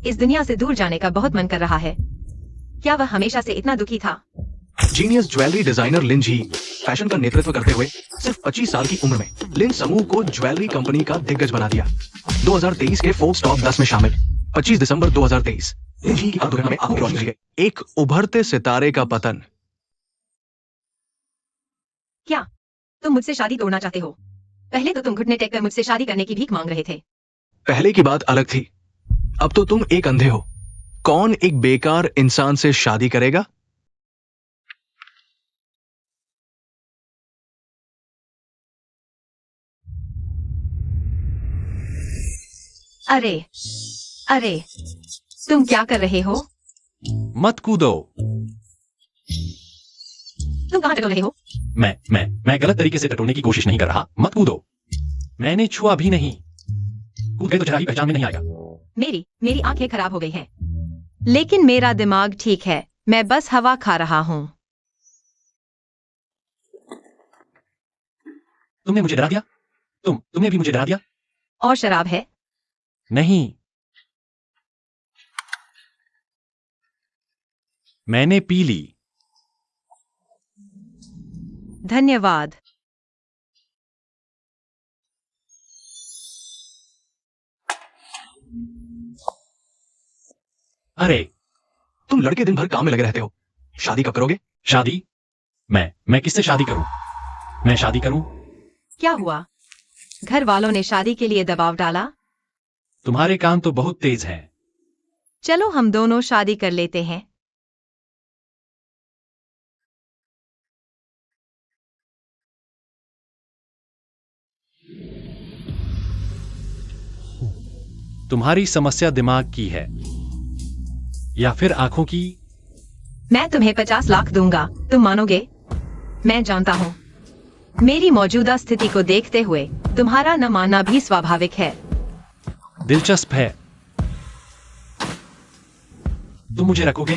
इस दुनिया से दूर जाने का बहुत मन कर रहा है। क्या वह हमेशा से इतना दुखी था? जीनियस ज्वेलरी डिजाइनर लिन जी फैशन का नेतृत्व करते हुए सिर्फ 25 साल की उम्र में लिन समूह को ज्वेलरी कंपनी का दिग्गज बना दिया। 2023 के फोर्ब्स टॉप 10 में शामिल। 25 दिसंबर 2023 लिन जी की कार दुर्घटना में आंखों की रोशनी चली गई। एक उभरते सितारे का पतन। क्या तुम मुझसे शादी तोड़ना चाहते हो? पहले तो तुम घुटने टेक कर मुझसे शादी करने की भीख मांग रहे थे। पहले की बात अलग थी, अब तो तुम एक अंधे हो। कौन एक बेकार इंसान से शादी करेगा? अरे अरे, तुम क्या कर रहे हो? मत कूदो। तुम कहाँ टटोल रहे हो? मैं गलत तरीके से टटोलने की कोशिश नहीं कर रहा। मत कूदो। मैंने छुआ भी नहीं। कूद गए तो जरा ही पहचान में नहीं आएगा। मेरी आंखें खराब हो गई हैं। लेकिन मेरा दिमाग ठीक है। मैं बस हवा खा रहा हूँ। तुमने मुझे डरा दिया। तुमने भी मुझे डरा दिया। और शराब है? नहीं, मैंने पी ली। धन्यवाद। अरे, तुम लड़के दिन भर काम में लगे रहते हो। शादी कब करोगे? शादी? मैं किससे शादी करूं? मैं शादी करूं? क्या हुआ? घर वालों ने शादी के लिए दबाव डाला? तुम्हारे कान तो बहुत तेज हैं। चलो हम दोनों शादी कर लेते हैं। तुम्हारी समस्या दिमाग की है या फिर आंखों की? मैं तुम्हें 50 लाख दूंगा, तुम मानोगे? मैं जानता हूँ, मेरी मौजूदा स्थिति को देखते हुए तुम्हारा न मानना भी स्वाभाविक है। दिलचस्प है। तुम मुझे रखोगे?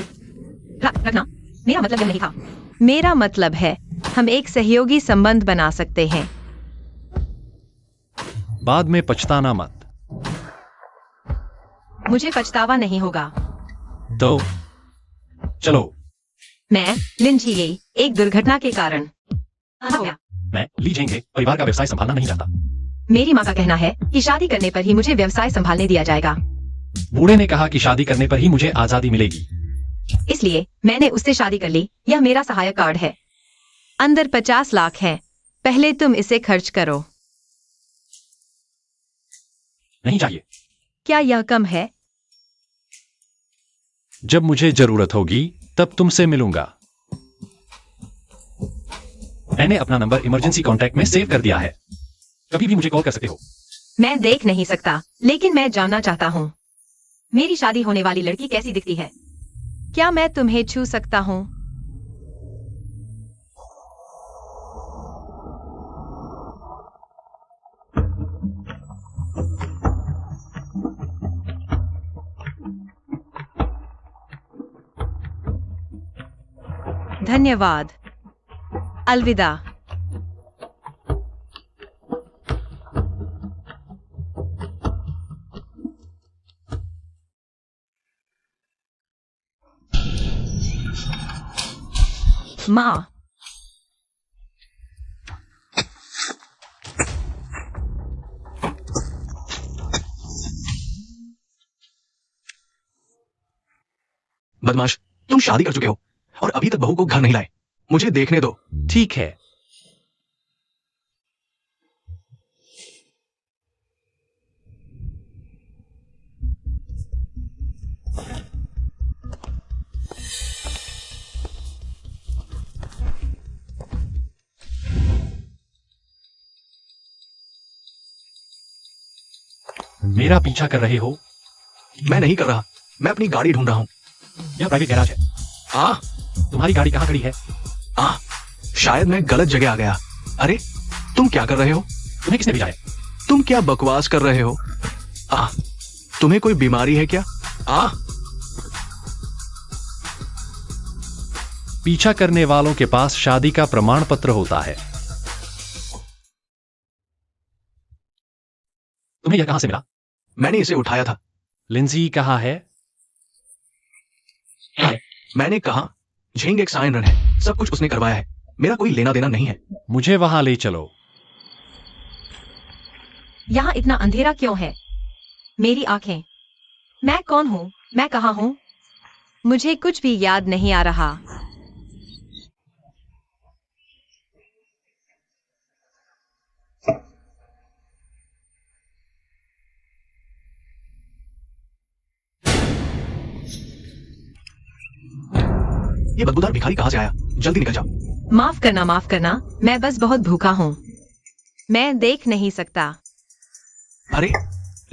रखना? मेरा मतलब यह नहीं था। मेरा मतलब है, हम एक सहयोगी संबंध बना सकते हैं। बाद में पछताना मत। मुझे पछतावा नहीं होगा। तो चलो। मैं लिन जी ये एक दुर्घटना के कारण हो गया। मैं ली जेंग के परिवार का व्यवसाय संभालना नहीं चाहता। मेरी माँ का कहना है कि शादी करने पर ही मुझे व्यवसाय संभालने दिया जाएगा। बूढ़े ने कहा कि शादी करने पर ही मुझे आजादी मिलेगी। इसलिए मैंने उससे शादी कर ली। यह मेरा सहायक कार्ड है। अंदर 50 लाख है। पहले तुम इसे खर्च करो। नहीं चाहिए। क्या यह कम है? जब मुझे जरूरत होगी तब तुमसे मिलूंगा। मैंने अपना नंबर इमरजेंसी कॉन्टैक्ट में सेव कर दिया है। कभी भी मुझे कॉल कर सकते हो। मैं देख नहीं सकता, लेकिन मैं जानना चाहता हूँ, मेरी शादी होने वाली लड़की कैसी दिखती है? क्या मैं तुम्हें छू सकता हूँ? धन्यवाद। अलविदा। माँ, बदमाश, तुम शादी कर चुके हो और अभी तक बहू को घर नहीं लाए। मुझे देखने दो। ठीक है। मेरा पीछा कर रहे हो? मैं नहीं कर रहा, मैं अपनी गाड़ी ढूंढ रहा हूँ। यह प्राइवेट गैराज है। हाँ, तुम्हारी गाड़ी कहाँ खड़ी है? शायद मैं गलत जगह आ गया। अरे, तुम क्या कर रहे हो? तुम्हें किसने भेजा है? तुम क्या बकवास कर रहे हो? तुम्हें कोई बीमारी है क्या? पीछा करने वालों के पास शादी का प्रमाण पत्र होता है। तुम्हें यह कहां से मिला? मैंने इसे उठाया था। लिंजी कहाँ है? मैंने कहा झिंग एक साइन रन है, सब कुछ उसने करवाया है, मेरा कोई लेना देना नहीं है। मुझे वहां ले चलो। यहाँ इतना अंधेरा क्यों है? मेरी आंखें। मैं कौन हूँ? मैं कहाँ हूँ? मुझे कुछ भी याद नहीं आ रहा। ये बदबूदार भिखारी कहाँ से आया? जल्दी निकल जाओ। माफ करना, मैं बस बहुत भूखा हूँ। मैं देख नहीं सकता। अरे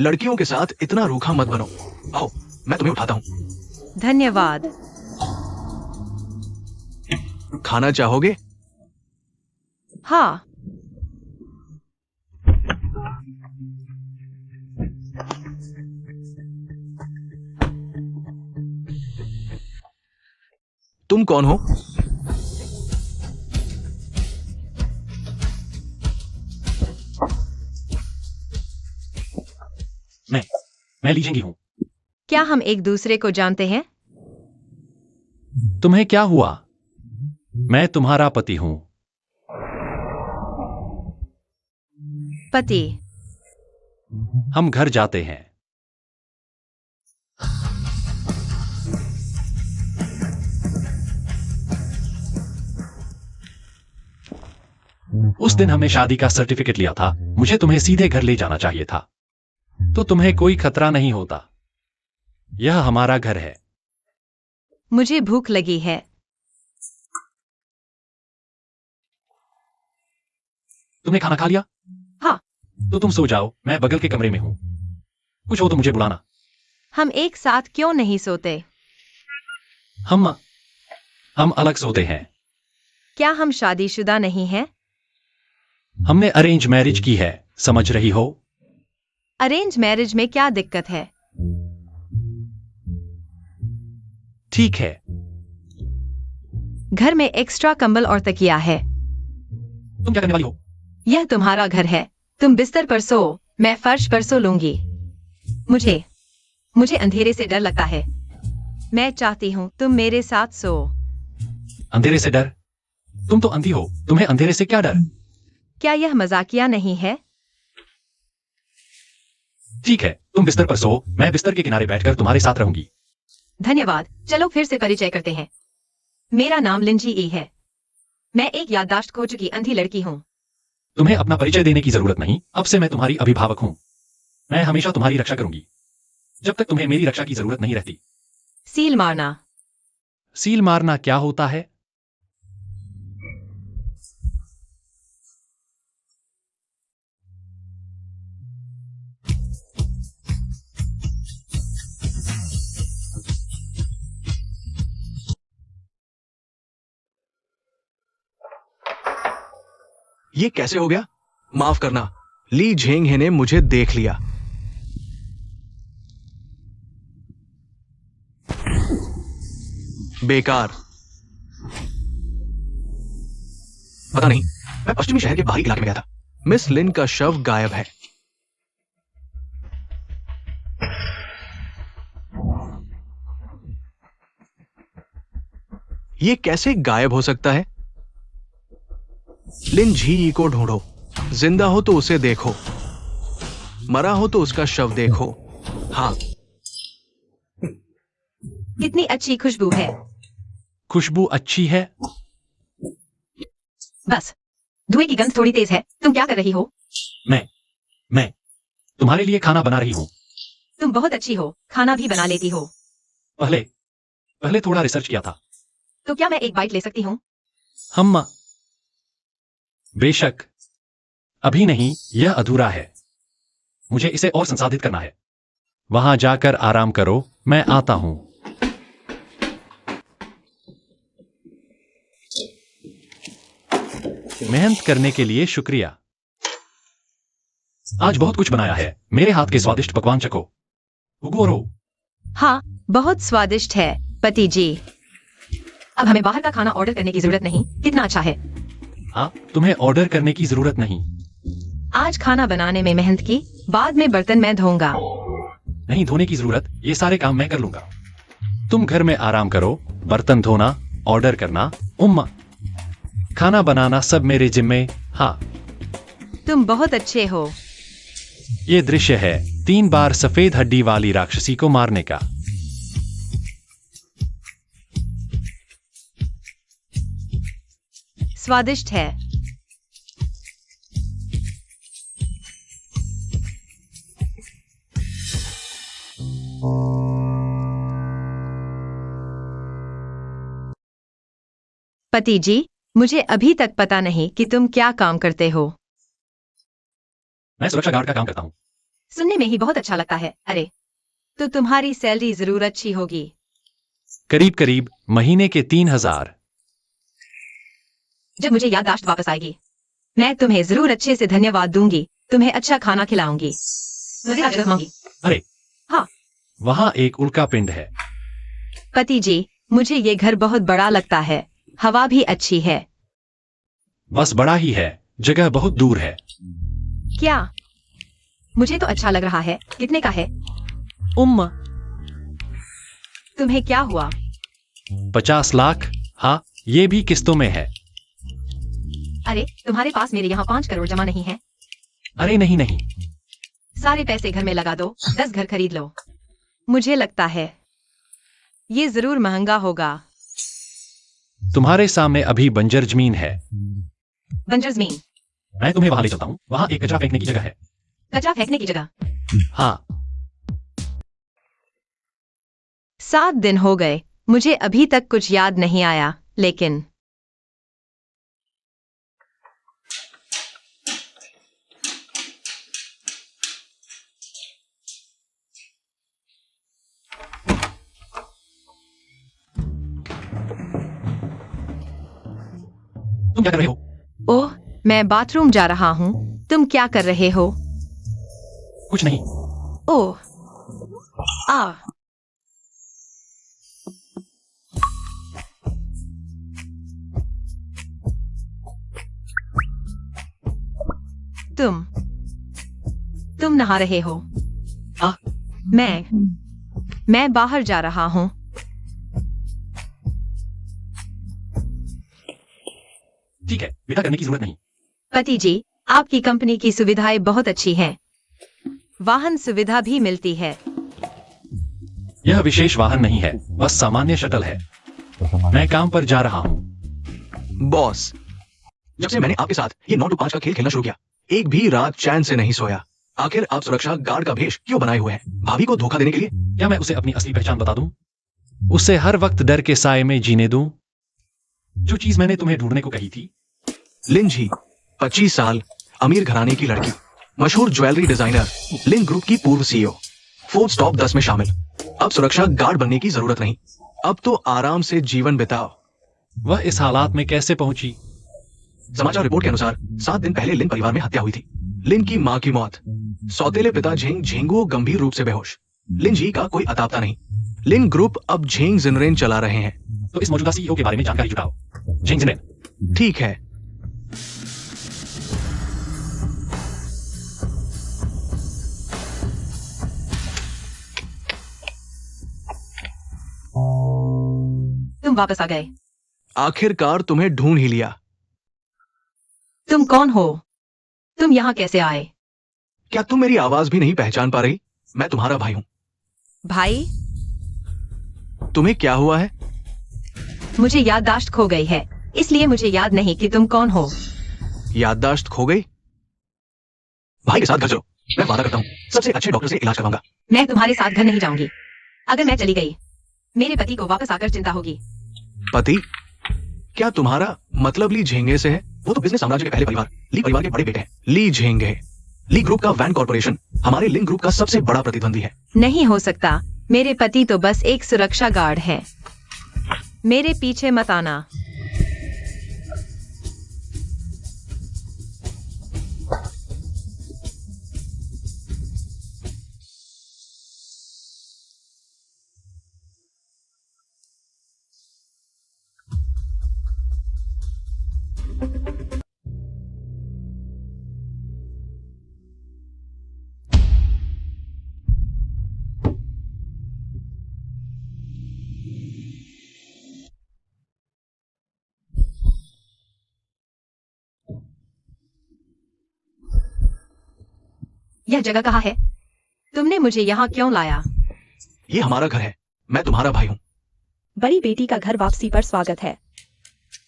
लड़कियों के साथ इतना रूखा मत बनो। आओ मैं तुम्हें उठाता हूँ। धन्यवाद। खाना चाहोगे? हाँ। तुम कौन हो? मैं लीजेंगी हूं। क्या हम एक दूसरे को जानते हैं? तुम्हें क्या हुआ? मैं तुम्हारा पति हूं। पति? हम घर जाते हैं। उस दिन हमने शादी का सर्टिफिकेट लिया था। मुझे तुम्हें सीधे घर ले जाना चाहिए था, तो तुम्हें कोई खतरा नहीं होता। यह हमारा घर है। मुझे भूख लगी है। तुमने खाना खा लिया? हाँ। तो तुम सो जाओ, मैं बगल के कमरे में हूं। कुछ हो तो मुझे बुलाना। हम एक साथ क्यों नहीं सोते? हम अलग सोते हैं। क्या हम शादीशुदा नहीं हैं? हमने अरेंज मैरिज की है, समझ रही हो? अरेंज मैरिज में क्या दिक्कत है? ठीक है। घर में एक्स्ट्रा कंबल और तकिया है। तुम क्या करने वाली हो? यह तुम्हारा घर है। तुम बिस्तर पर सो, मैं फर्श पर सो लूंगी। मुझे अंधेरे से डर लगता है। मैं चाहती हूँ तुम मेरे साथ सो। अंधेरे से डर? तुम तो अंधी हो, तुम्हें अंधेरे से क्या डर? क्या यह मजाकिया नहीं है? ठीक है, तुम बिस्तर पर सो, मैं बिस्तर के किनारे बैठकर तुम्हारे साथ रहूंगी। धन्यवाद। चलो फिर से परिचय करते हैं। मेरा नाम लिंजी ई है। मैं एक याददाश्त खो चुकी अंधी लड़की हूँ। तुम्हें अपना परिचय देने की जरूरत नहीं। अब से मैं तुम्हारी अभिभावक हूं। मैं हमेशा तुम्हारी रक्षा करूंगी, जब तक तुम्हें मेरी रक्षा की जरूरत नहीं रहती। सील मारना? सील मारना क्या होता है? ये कैसे हो गया? माफ करना, ली झेंग हे ने मुझे देख लिया। बेकार। पता नहीं, मैं पश्चिमी शहर के बाहरी इलाके में गया था। मिस लिन का शव गायब है। ये कैसे गायब हो सकता है? लिन झी को ढूंढो। जिंदा हो तो उसे देखो, मरा हो तो उसका शव देखो। हाँ। कितनी अच्छी खुशबू है। खुशबू अच्छी है? बस, धुएं की गंध थोड़ी तेज है। तुम क्या कर रही हो? मैं तुम्हारे लिए खाना बना रही हूं। तुम बहुत अच्छी हो, खाना भी बना लेती हो। पहले थोड़ा रिसर्च किया था। तो क्या मैं एक बाइट ले सकती हूँ? हम बेशक। अभी नहीं, यह अधूरा है। मुझे इसे और संसाधित करना है। वहां जाकर आराम करो, मैं आता हूं। मेहनत करने के लिए शुक्रिया। आज बहुत कुछ बनाया है। मेरे हाथ के स्वादिष्ट पकवान चखो। उगोरो। हाँ, बहुत स्वादिष्ट है पति जी। अब हमें बाहर का खाना ऑर्डर करने की जरूरत नहीं। कितना अच्छा है। हाँ, तुम्हें ऑर्डर करने की जरूरत नहीं। आज खाना बनाने में मेहनत की, बाद में बर्तन मैं धोऊंगा। नहीं धोने की जरूरत, ये सारे काम मैं कर लूंगा। तुम घर में आराम करो, बर्तन धोना, ऑर्डर करना, उम्मा, खाना बनाना सब मेरे जिम्मे। हाँ, तुम बहुत अच्छे हो। ये दृश्य है 3 बार सफेद हड्डी वाली राक्षसी को मारने का। स्वादिष्ट है। पति जी, मुझे अभी तक पता नहीं कि तुम क्या काम करते हो। मैं सुरक्षा गार्ड का काम करता हूँ। सुनने में ही बहुत अच्छा लगता है। अरे, तो तुम्हारी सैलरी जरूर अच्छी होगी। करीब करीब महीने के 3000। जब मुझे याददाश्त वापस आएगी, मैं तुम्हें जरूर अच्छे से धन्यवाद दूंगी, तुम्हें अच्छा खाना खिलाऊंगी, मुझे जगह मांगी। अरे हाँ। वहां एक उल्का पिंड है। पति जी, मुझे ये घर बहुत बड़ा लगता है, हवा भी अच्छी है। बस बड़ा ही है, जगह बहुत दूर है। क्या? मुझे तो अच्छा लग रहा है। कितने का है? तुम्हें क्या हुआ? 50 लाख। हाँ, ये भी किस्तों में है। अरे, तुम्हारे पास मेरे यहाँ 5 करोड़ जमा नहीं है? अरे नहीं नहीं, सारे पैसे घर में लगा दो, 10 घर खरीद लो। मुझे लगता है ये जरूर महंगा होगा। तुम्हारे सामने अभी बंजर जमीन है। बंजर जमीन? मैं तुम्हें वहां ले चलता हूँ, वहां एक कचरा फेंकने की जगह है। कचरा फेंकने की जगह? हाँ। 7 दिन हो गए, मुझे अभी तक कुछ याद नहीं आया, लेकिन तुम क्या कर रहे हो? ओह, मैं बाथरूम जा रहा हूँ। तुम क्या कर रहे हो? कुछ नहीं। ओह, आ, तुम नहा रहे हो? हाँ। मैं बाहर जा रहा हूँ। ठीक है, विदा करने की जरूरत नहीं। पति जी, आपकी कंपनी की सुविधाएं बहुत अच्छी हैं। वाहन सुविधा भी मिलती है। यह विशेष वाहन नहीं है, बस सामान्य शटल है। मैं काम पर जा रहा हूँ। बॉस, जब से मैंने आपके साथ ये 9 to 5 का खेल खेलना शुरू किया, एक भी रात चैन से नहीं सोया। आखिर आप सुरक्षा गार्ड का भेष क्यों बनाए हुए हैं? भाभी को धोखा देने के लिए? क्या मैं उसे अपनी असली पहचान बता दूं? उसे हर वक्त डर के साए में जीने दूं? जो चीज मैंने तुम्हें ढूंढने को कही थी। लिन जी, 25 साल, अमीर घराने की लड़की, मशहूर ज्वेलरी डिजाइनर, लिन ग्रुप की पूर्व सीईओ, फोर्ब्स टॉप 10 में शामिल। अब सुरक्षा गार्ड बनने की जरूरत नहीं, अब तो आराम से जीवन बिताओ। वह इस हालात में कैसे पहुंची? समाचार रिपोर्ट के अनुसार 7 दिन पहले लिन परिवार में हत्या हुई थी। लिन की मां की मौत, सौतेले पिता झेंग झेंगुओ गंभीर रूप से बेहोश, लिन जी का कोई अतापता नहीं। लिन ग्रुप अब झेंग जिनरेन चला रहे हैं। तो इस मौजूदा सीईओ के बारे में जानकारी जुटाओ। झेंग जिनरेन। ठीक है। तुम वापस आ गए। आखिरकार तुम्हें ढूंढ ही लिया। तुम कौन हो? तुम यहाँ कैसे आए? क्या तुम मेरी आवाज भी नहीं पहचान पा रही? मैं तुम्हारा भाई हूं। भाई? तुम्हें क्या हुआ है? मुझे याददाश्त खो गई है, इसलिए मुझे याद नहीं कि तुम कौन हो। याददाश्त खो गई? भाई के साथ घर चलो, मैं वादा करता हूँ सबसे अच्छे डॉक्टर से इलाज करवाऊंगा। मैं तुम्हारे साथ घर नहीं जाऊंगी। अगर मैं चली गई, मेरे पति को वापस आकर चिंता होगी। पति? क्या तुम्हारा मतलब ली झेंगे से है? वो तो बिजनेस साम्राज्य के पहले परिवार, ली परिवार के बड़े बेटे हैं। ली झेंगे, ली ग्रुप का वैन कॉर्पोरेशन हमारे लिंक ग्रुप का सबसे बड़ा प्रतिद्वंदी है। नहीं हो सकता, मेरे पति तो बस एक सुरक्षा गार्ड है। मेरे पीछे मत आना। यह जगह कहाँ है? तुमने मुझे यहाँ क्यों लाया? ये हमारा घर है। मैं तुम्हारा भाई हूँ। बड़ी बेटी का घर वापसी पर स्वागत है।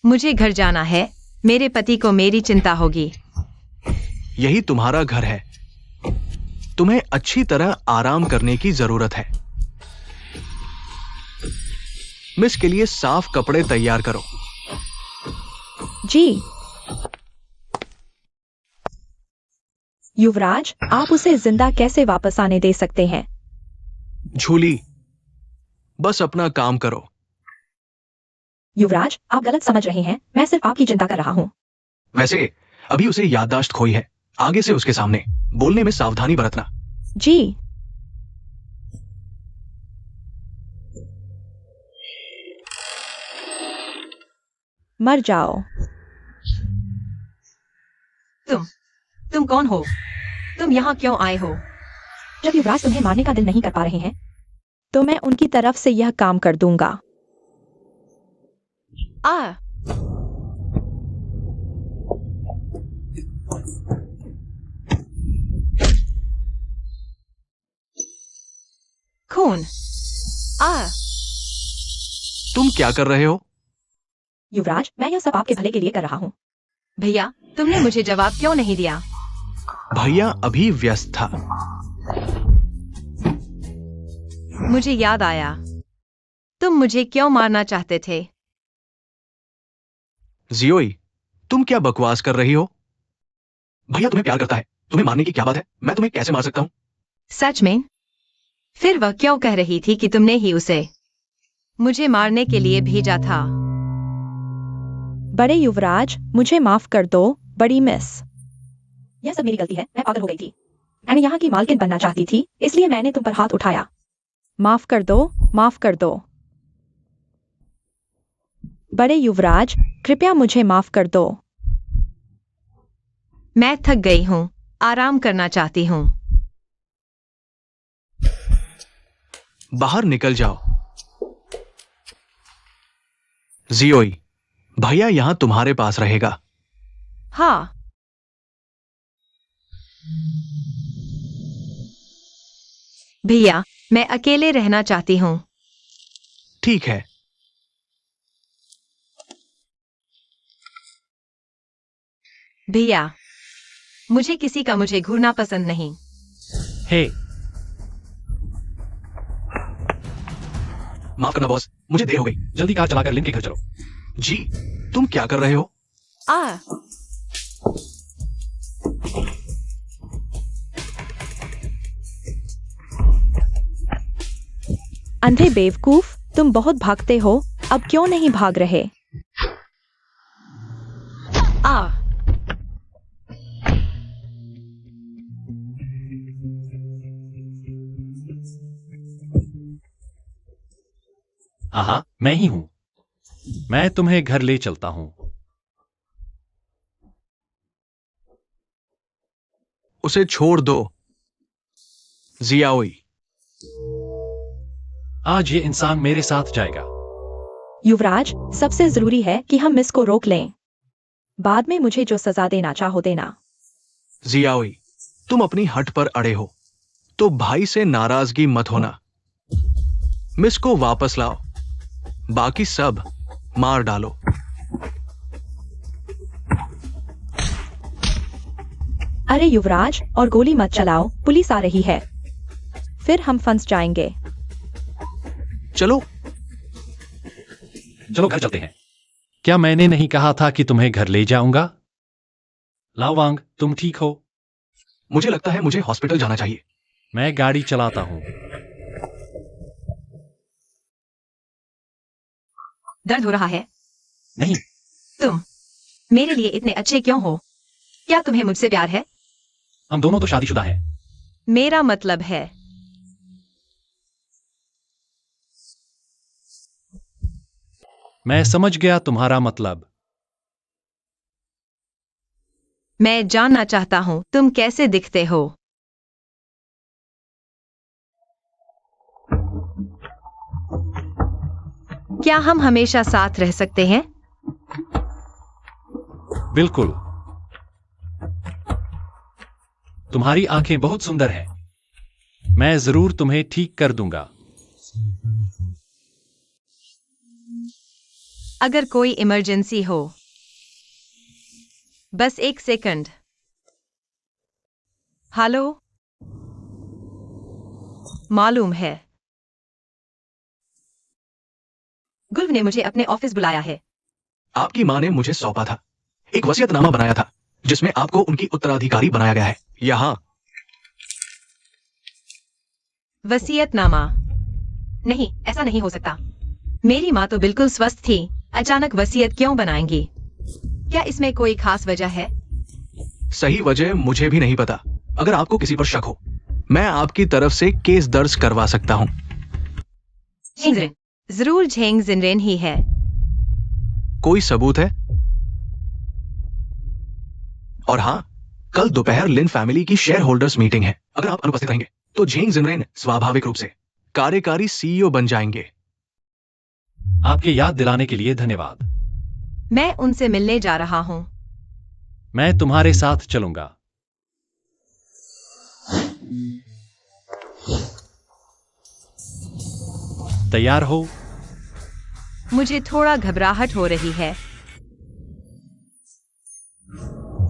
मुझे घर जाना है। मेरे पति को मेरी चिंता होगी। यही तुम्हारा घर है। तुम्हें अच्छी तरह आराम करने की जरूरत है। मिस के लिए साफ कपड़े तैयार करो। जी। युवराज, आप उसे जिंदा कैसे वापस आने दे सकते हैं? झूली, बस अपना काम करो। युवराज, आप गलत समझ रहे हैं। मैं सिर्फ आपकी चिंता कर रहा हूँ। वैसे अभी उसे याददाश्त खोई है। आगे से उसके सामने बोलने में सावधानी बरतना। जी। मर जाओ। तुम कौन हो? तुम यहाँ क्यों आए हो? जब युवराज तुम्हें मारने का दिल नहीं कर पा रहे हैं, तो मैं उनकी तरफ से यह काम कर दूंगा। आ खून। तुम क्या कर रहे हो? युवराज, मैं यह सब आपके भले के लिए कर रहा हूँ। भैया, तुमने मुझे जवाब क्यों नहीं दिया? भैया अभी व्यस्त था। मुझे याद आया। तुम मुझे क्यों मारना चाहते थे? जियोई, तुम क्या बकवास कर रही हो? भैया तुम्हें प्यार करता है। तुम्हें मारने की क्या बात है? मैं तुम्हें कैसे मार सकता हूँ? सच में? फिर वह क्यों कह रही थी कि तुमने ही उसे मुझे मारने के लिए भेजा था? बड़े युवराज, मुझे माफ कर दो। बड़ी मिस, यह सब मेरी गलती है। मैं पागल हो गई थी। मैं यहाँ की मालकिन बनना चाहती थी, इसलिए मैंने तुम पर हाथ उठाया। माफ कर दो, माफ कर दो। बड़े युवराज, कृपया मुझे माफ कर दो। मैं थक गई हूँ। आराम करना चाहती हूँ। बाहर निकल जाओ। जियोई, भैया यहां तुम्हारे पास रहेगा। हाँ। भैया, मैं अकेले रहना चाहती हूँ। ठीक है। भैया, मुझे किसी का मुझे घूरना पसंद नहीं। हे, माफ करना बॉस, मुझे देर हो गई। जल्दी कार चलाकर लिन के घर चलो। जी, तुम क्या कर रहे हो? आ अंधे बेवकूफ, तुम बहुत भागते हो। अब क्यों नहीं भाग रहे? आ हाँ, मैं ही हूं। मैं तुम्हें घर ले चलता हूं। उसे छोड़ दो। जियाओई, आज ये इंसान मेरे साथ जाएगा। युवराज, सबसे जरूरी है कि हम मिस को रोक लें। बाद में मुझे जो सजा देना चाहो देना। जियाओई, तुम अपनी हट पर अड़े हो, तो भाई से नाराजगी मत होना। मिस को वापस लाओ, बाकी सब मार डालो। अरे युवराज, और गोली मत चलाओ, पुलिस आ रही है। फिर हम फंस जाएंगे। चलो चलो घर चलते हैं। क्या मैंने नहीं कहा था कि तुम्हें घर ले जाऊंगा? लावांग, तुम ठीक हो? मुझे लगता है मुझे हॉस्पिटल जाना चाहिए। मैं गाड़ी चलाता हूं। दर्द हो रहा है? नहीं। तुम मेरे लिए इतने अच्छे क्यों हो? क्या तुम्हें मुझसे प्यार है? हम दोनों तो शादीशुदा हैं। मेरा मतलब है, मैं समझ गया तुम्हारा मतलब। मैं जानना चाहता हूँ तुम कैसे दिखते हो। क्या हम हमेशा साथ रह सकते हैं? बिल्कुल। तुम्हारी आंखें बहुत सुंदर हैं। मैं जरूर तुम्हें ठीक कर दूंगा। अगर कोई इमरजेंसी हो, बस 1 सेकंड। हेलो, मालूम है गुल्फ ने मुझे अपने ऑफिस बुलाया है। आपकी माँ ने मुझे सौंपा था, एक वसीयतनामा बनाया था जिसमें आपको उनकी उत्तराधिकारी बनाया गया है। यहाँ वसीयतनामा? नहीं, ऐसा नहीं हो सकता। मेरी माँ तो बिल्कुल स्वस्थ थी, अचानक वसीयत क्यों बनाएंगी? क्या इसमें कोई खास वजह है? सही वजह मुझे भी नहीं पता। अगर आपको किसी पर शक हो, मैं आपकी तरफ से केस दर्ज करवा सकता हूँ। झेंगजिन, जरूर झेंग जिनरेन ही है। कोई सबूत है? और हाँ, कल दोपहर लिन फैमिली की शेयर होल्डर्स मीटिंग है। अगर आप अनुपस्थित रहेंगे तो झेंग जिनरेन स्वाभाविक रूप से कार्यकारी सीईओ बन जाएंगे। आपके याद दिलाने के लिए धन्यवाद। मैं उनसे मिलने जा रहा हूँ। मैं तुम्हारे साथ चलूंगा। तैयार हो? मुझे थोड़ा घबराहट हो रही है।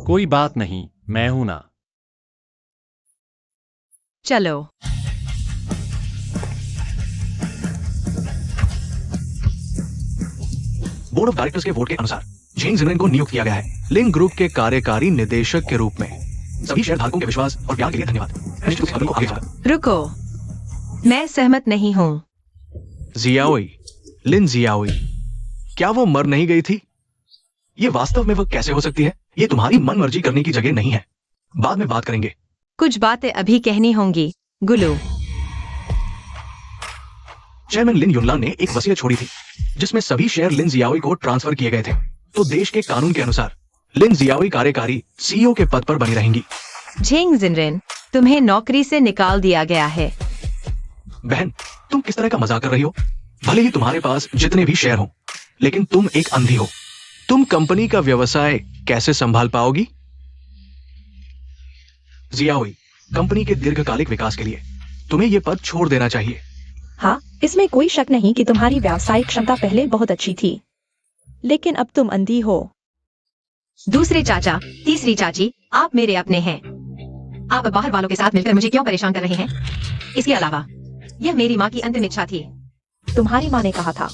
कोई बात नहीं, मैं हूं ना। चलो। बोर्ड ऑफ डायरेक्टर्स के वोट के अनुसार झेंग जिनरेन को नियुक्त किया गया है लिन ग्रुप के कार्यकारी निदेशक के रूप में। सभी शेयरधारकों के विश्वास और ज्ञान के लिए धन्यवाद। मैं निश्चित रूप से खबर को आगे बढ़ाऊंगा। रुको, मैं सहमत नहीं हूँ। जियाओई, लिन जियाओई, क्या वो मर नहीं गई थी? ये वास्तव में वो कैसे हो सकती है? ये तुम्हारी मन मर्जी करने की जगह नहीं है। बाद में बात करेंगे। कुछ बातें अभी कहनी होंगी, गुलू। चेयरमैन लिन युनलान ने एक वसीयत छोड़ी थी जिसमें सभी शेयर लिन जियाओई को ट्रांसफर किए गए थे। तो देश के कानून के अनुसार लिन जियाओई कार्यकारी सीईओ के पद पर बनी रहेंगी। झेंग जिनरेन, तुम्हें नौकरी से निकाल दिया गया है। बहन, तुम किस तरह का मजाक कर रही हो? भले ही तुम्हारे पास जितने भी शेयर हो, लेकिन तुम एक अंधी हो। तुम कंपनी का व्यवसाय कैसे संभाल पाओगी? जियाओई, कंपनी के दीर्घकालिक विकास के लिए तुम्हें यह पद छोड़ देना चाहिए। हाँ, इसमें कोई शक नहीं कि तुम्हारी व्यावसायिक क्षमता पहले बहुत अच्छी थी, लेकिन अब तुम अंधी हो। दूसरे चाचा, तीसरी चाची, आप मेरे अपने हैं। आप बाहर वालों के साथ मिलकर मुझे क्यों परेशान कर रहे हैं? इसके अलावा यह मेरी माँ की अंतिम इच्छा थी। तुम्हारी माँ ने कहा था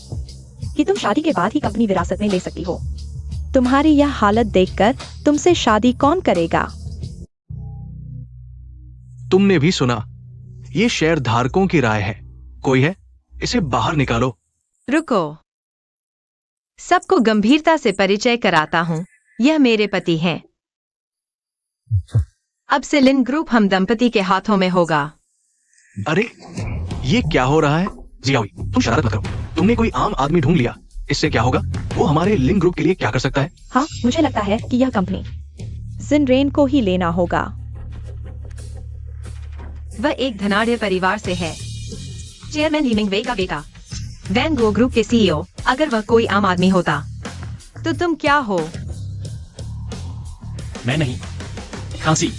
कि तुम शादी के बाद ही कंपनी विरासत में ले सकती हो। तुम्हारी यह हालत देखकर तुमसे शादी कौन करेगा? तुमने भी सुना, ये शेयर धारकों की राय है। कोई है? इसे बाहर निकालो। रुको, सबको गंभीरता से परिचय कराता हूँ। यह मेरे पति हैं। अब से लिन ग्रुप हम दंपति के हाथों में होगा। अरे, ये क्या हो रहा है? जियाओई, तुम शरारत मत करो। तुमने कोई आम आदमी ढूंढ लिया, इससे क्या होगा? वो हमारे लिन ग्रुप के लिए क्या कर सकता है? हाँ, मुझे लगता है कि यह कंपनी जिनरेन को ही लेना होगा। वह एक धनाढ़ परिवार से है। चेयरमैन ली मिंगवे का बेटा, वैन गो ग्रुप के सीईओ। अगर वह कोई आम आदमी होता तो तुम क्या हो? मैं नहीं। खांसी।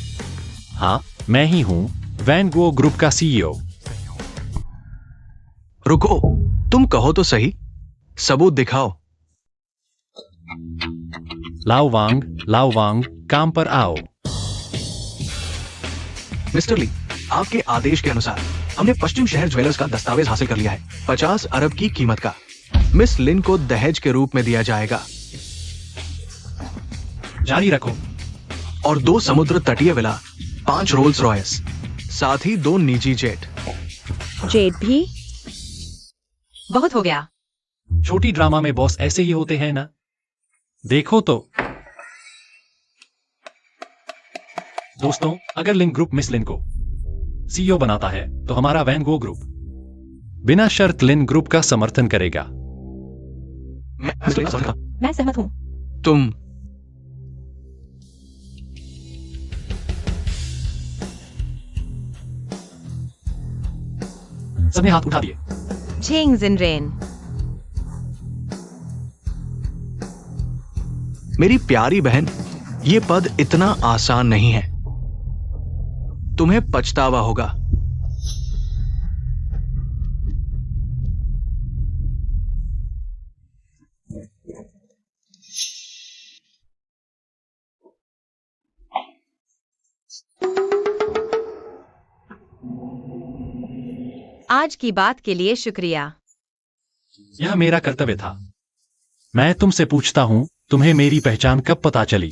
हाँ, मैं ही हूं वैन गो ग्रुप का सीईओ। रुको, तुम कहो तो सही, सबूत दिखाओ। लाओ वांग, काम पर आओ। मिस्टर ली, आपके आदेश के अनुसार हमने पश्चिम शहर ज्वेलर्स का दस्तावेज हासिल कर लिया है। 50 अरब की कीमत का। मिस लिन को दहेज के रूप में दिया जाएगा। जारी रखो। और 2 समुद्र तटीय विला, 5 रोल्स रॉयस, साथ ही 2 निजी जेट। जेट भी? बहुत हो गया। छोटी ड्रामा में बॉस ऐसे ही होते हैं ना? देखो तो। दोस्तों, अगर लिन ग्रुप मिस लिन को सीईओ बनाता है तो हमारा वैन गो ग्रुप बिना शर्त लिन ग्रुप का समर्थन करेगा। मैं सहमत हूँ। तुम सबने हाथ उठा दिए। झेंग जिनरेन, मेरी प्यारी बहन, ये पद इतना आसान नहीं है। तुम्हें पछतावा होगा। आज की बात के लिए शुक्रिया। यह मेरा कर्तव्य था। मैं तुमसे पूछता हूं, तुम्हें मेरी पहचान कब पता चली?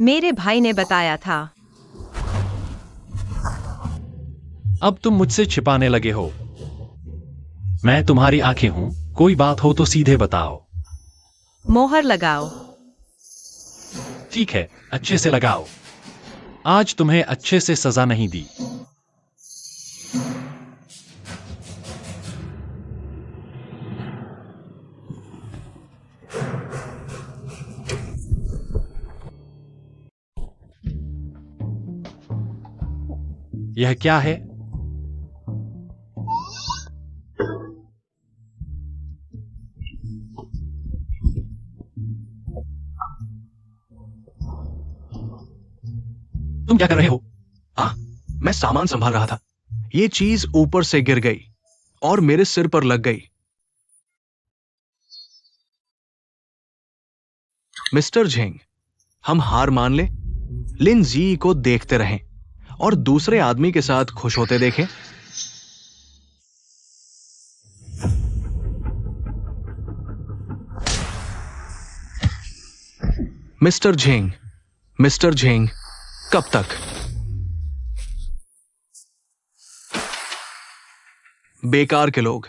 मेरे भाई ने बताया था। अब तुम मुझसे छिपाने लगे हो। मैं तुम्हारी आंखें हूं, कोई बात हो तो सीधे बताओ। मोहर लगाओ। ठीक है, अच्छे से लगाओ। आज तुम्हें अच्छे से सजा नहीं दी। यह क्या है? तुम क्या कर रहे हो? मैं सामान संभाल रहा था। ये चीज ऊपर से गिर गई और मेरे सिर पर लग गई। मिस्टर झेंग, हम हार मान लें, लिन जी को देखते रहें और दूसरे आदमी के साथ खुश होते देखें। मिस्टर झेंग, कब तक? बेकार के लोग।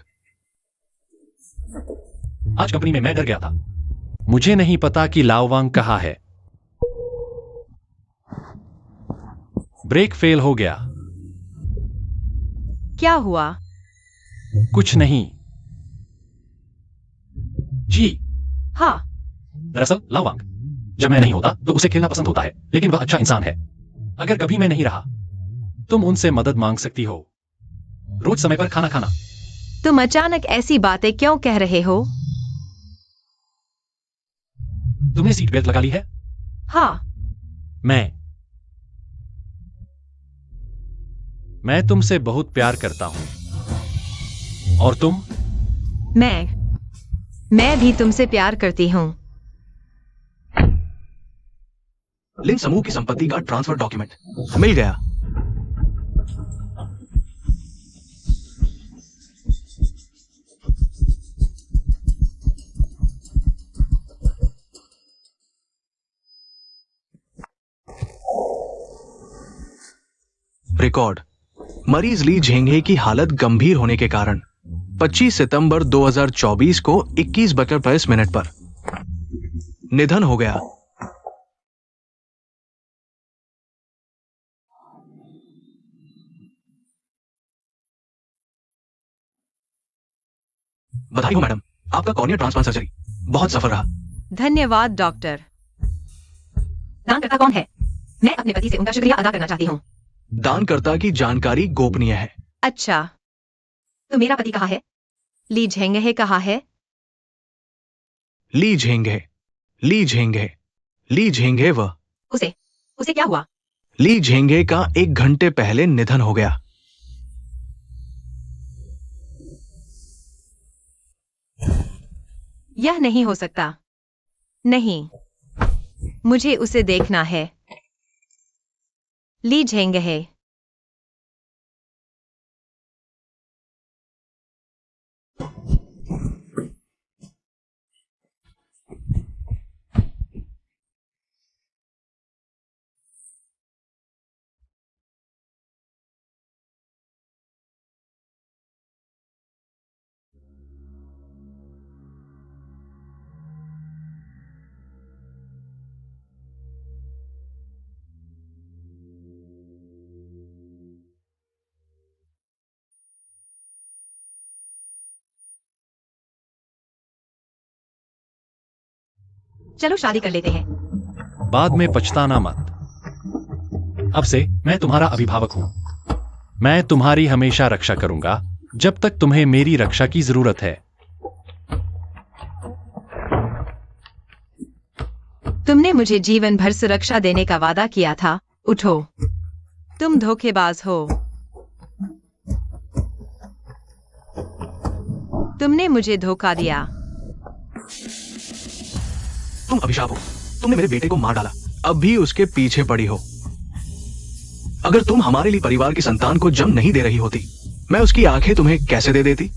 आज कंपनी में मैं डर गया था। मुझे नहीं पता कि लाओवांग कहाँ है। ब्रेक फेल हो गया। क्या हुआ? कुछ नहीं। जी हाँ, दरअसल लाओवांग, जब मैं नहीं होता तो उसे खेलना पसंद होता है, लेकिन वह अच्छा इंसान है। अगर कभी मैं नहीं रहा, तुम उनसे मदद मांग सकती हो। रोज समय पर खाना खाना। तुम अचानक ऐसी बातें क्यों कह रहे हो? तुमने सीट बेल्ट लगा ली है? हाँ। मैं तुमसे बहुत प्यार करता हूं। और तुम? मैं भी तुमसे प्यार करती हूं। लिन समूह की संपत्ति का ट्रांसफर डॉक्यूमेंट मिल गया। रिकॉर्ड: मरीज ली झेंगे की हालत गंभीर होने के कारण 25 सितंबर 2024 को 21:22 पर निधन हो गया। बधाई हो मैडम, आपका कॉर्निया ट्रांसप्लांट सर्जरी बहुत सफल रहा। धन्यवाद डॉक्टर। दानकर्ता कौन है? मैं अपने पति से उनका शुक्रिया अदा करना चाहती हूँ। दानकर्ता की जानकारी गोपनीय है। अच्छा, तो मेरा पति कहाँ है? ली झेंगे कहाँ है? ली झेंगे वह। उसे क्या हुआ? ली झेंगे का 1 घंटे पहले निधन हो गया। यह नहीं हो सकता। नहीं, मुझे उसे देखना है। ली झेंगे। चलो शादी कर लेते हैं। बाद में पछताना मत। अब से मैं तुम्हारा अभिभावक हूं। मैं तुम्हारी हमेशा रक्षा करूंगा जब तक तुम्हें मेरी रक्षा की जरूरत है। तुमने मुझे जीवन भर सुरक्षा देने का वादा किया था। उठो। तुम धोखेबाज हो। तुमने मुझे धोखा दिया। तुम अभिशाप हो। तुमने मेरे बेटे को मार डाला, अब भी उसके पीछे पड़ी हो। अगर तुम हमारे लिए परिवार की संतान को जन्म नहीं दे रही होती, मैं उसकी आंखें तुम्हें कैसे दे देती?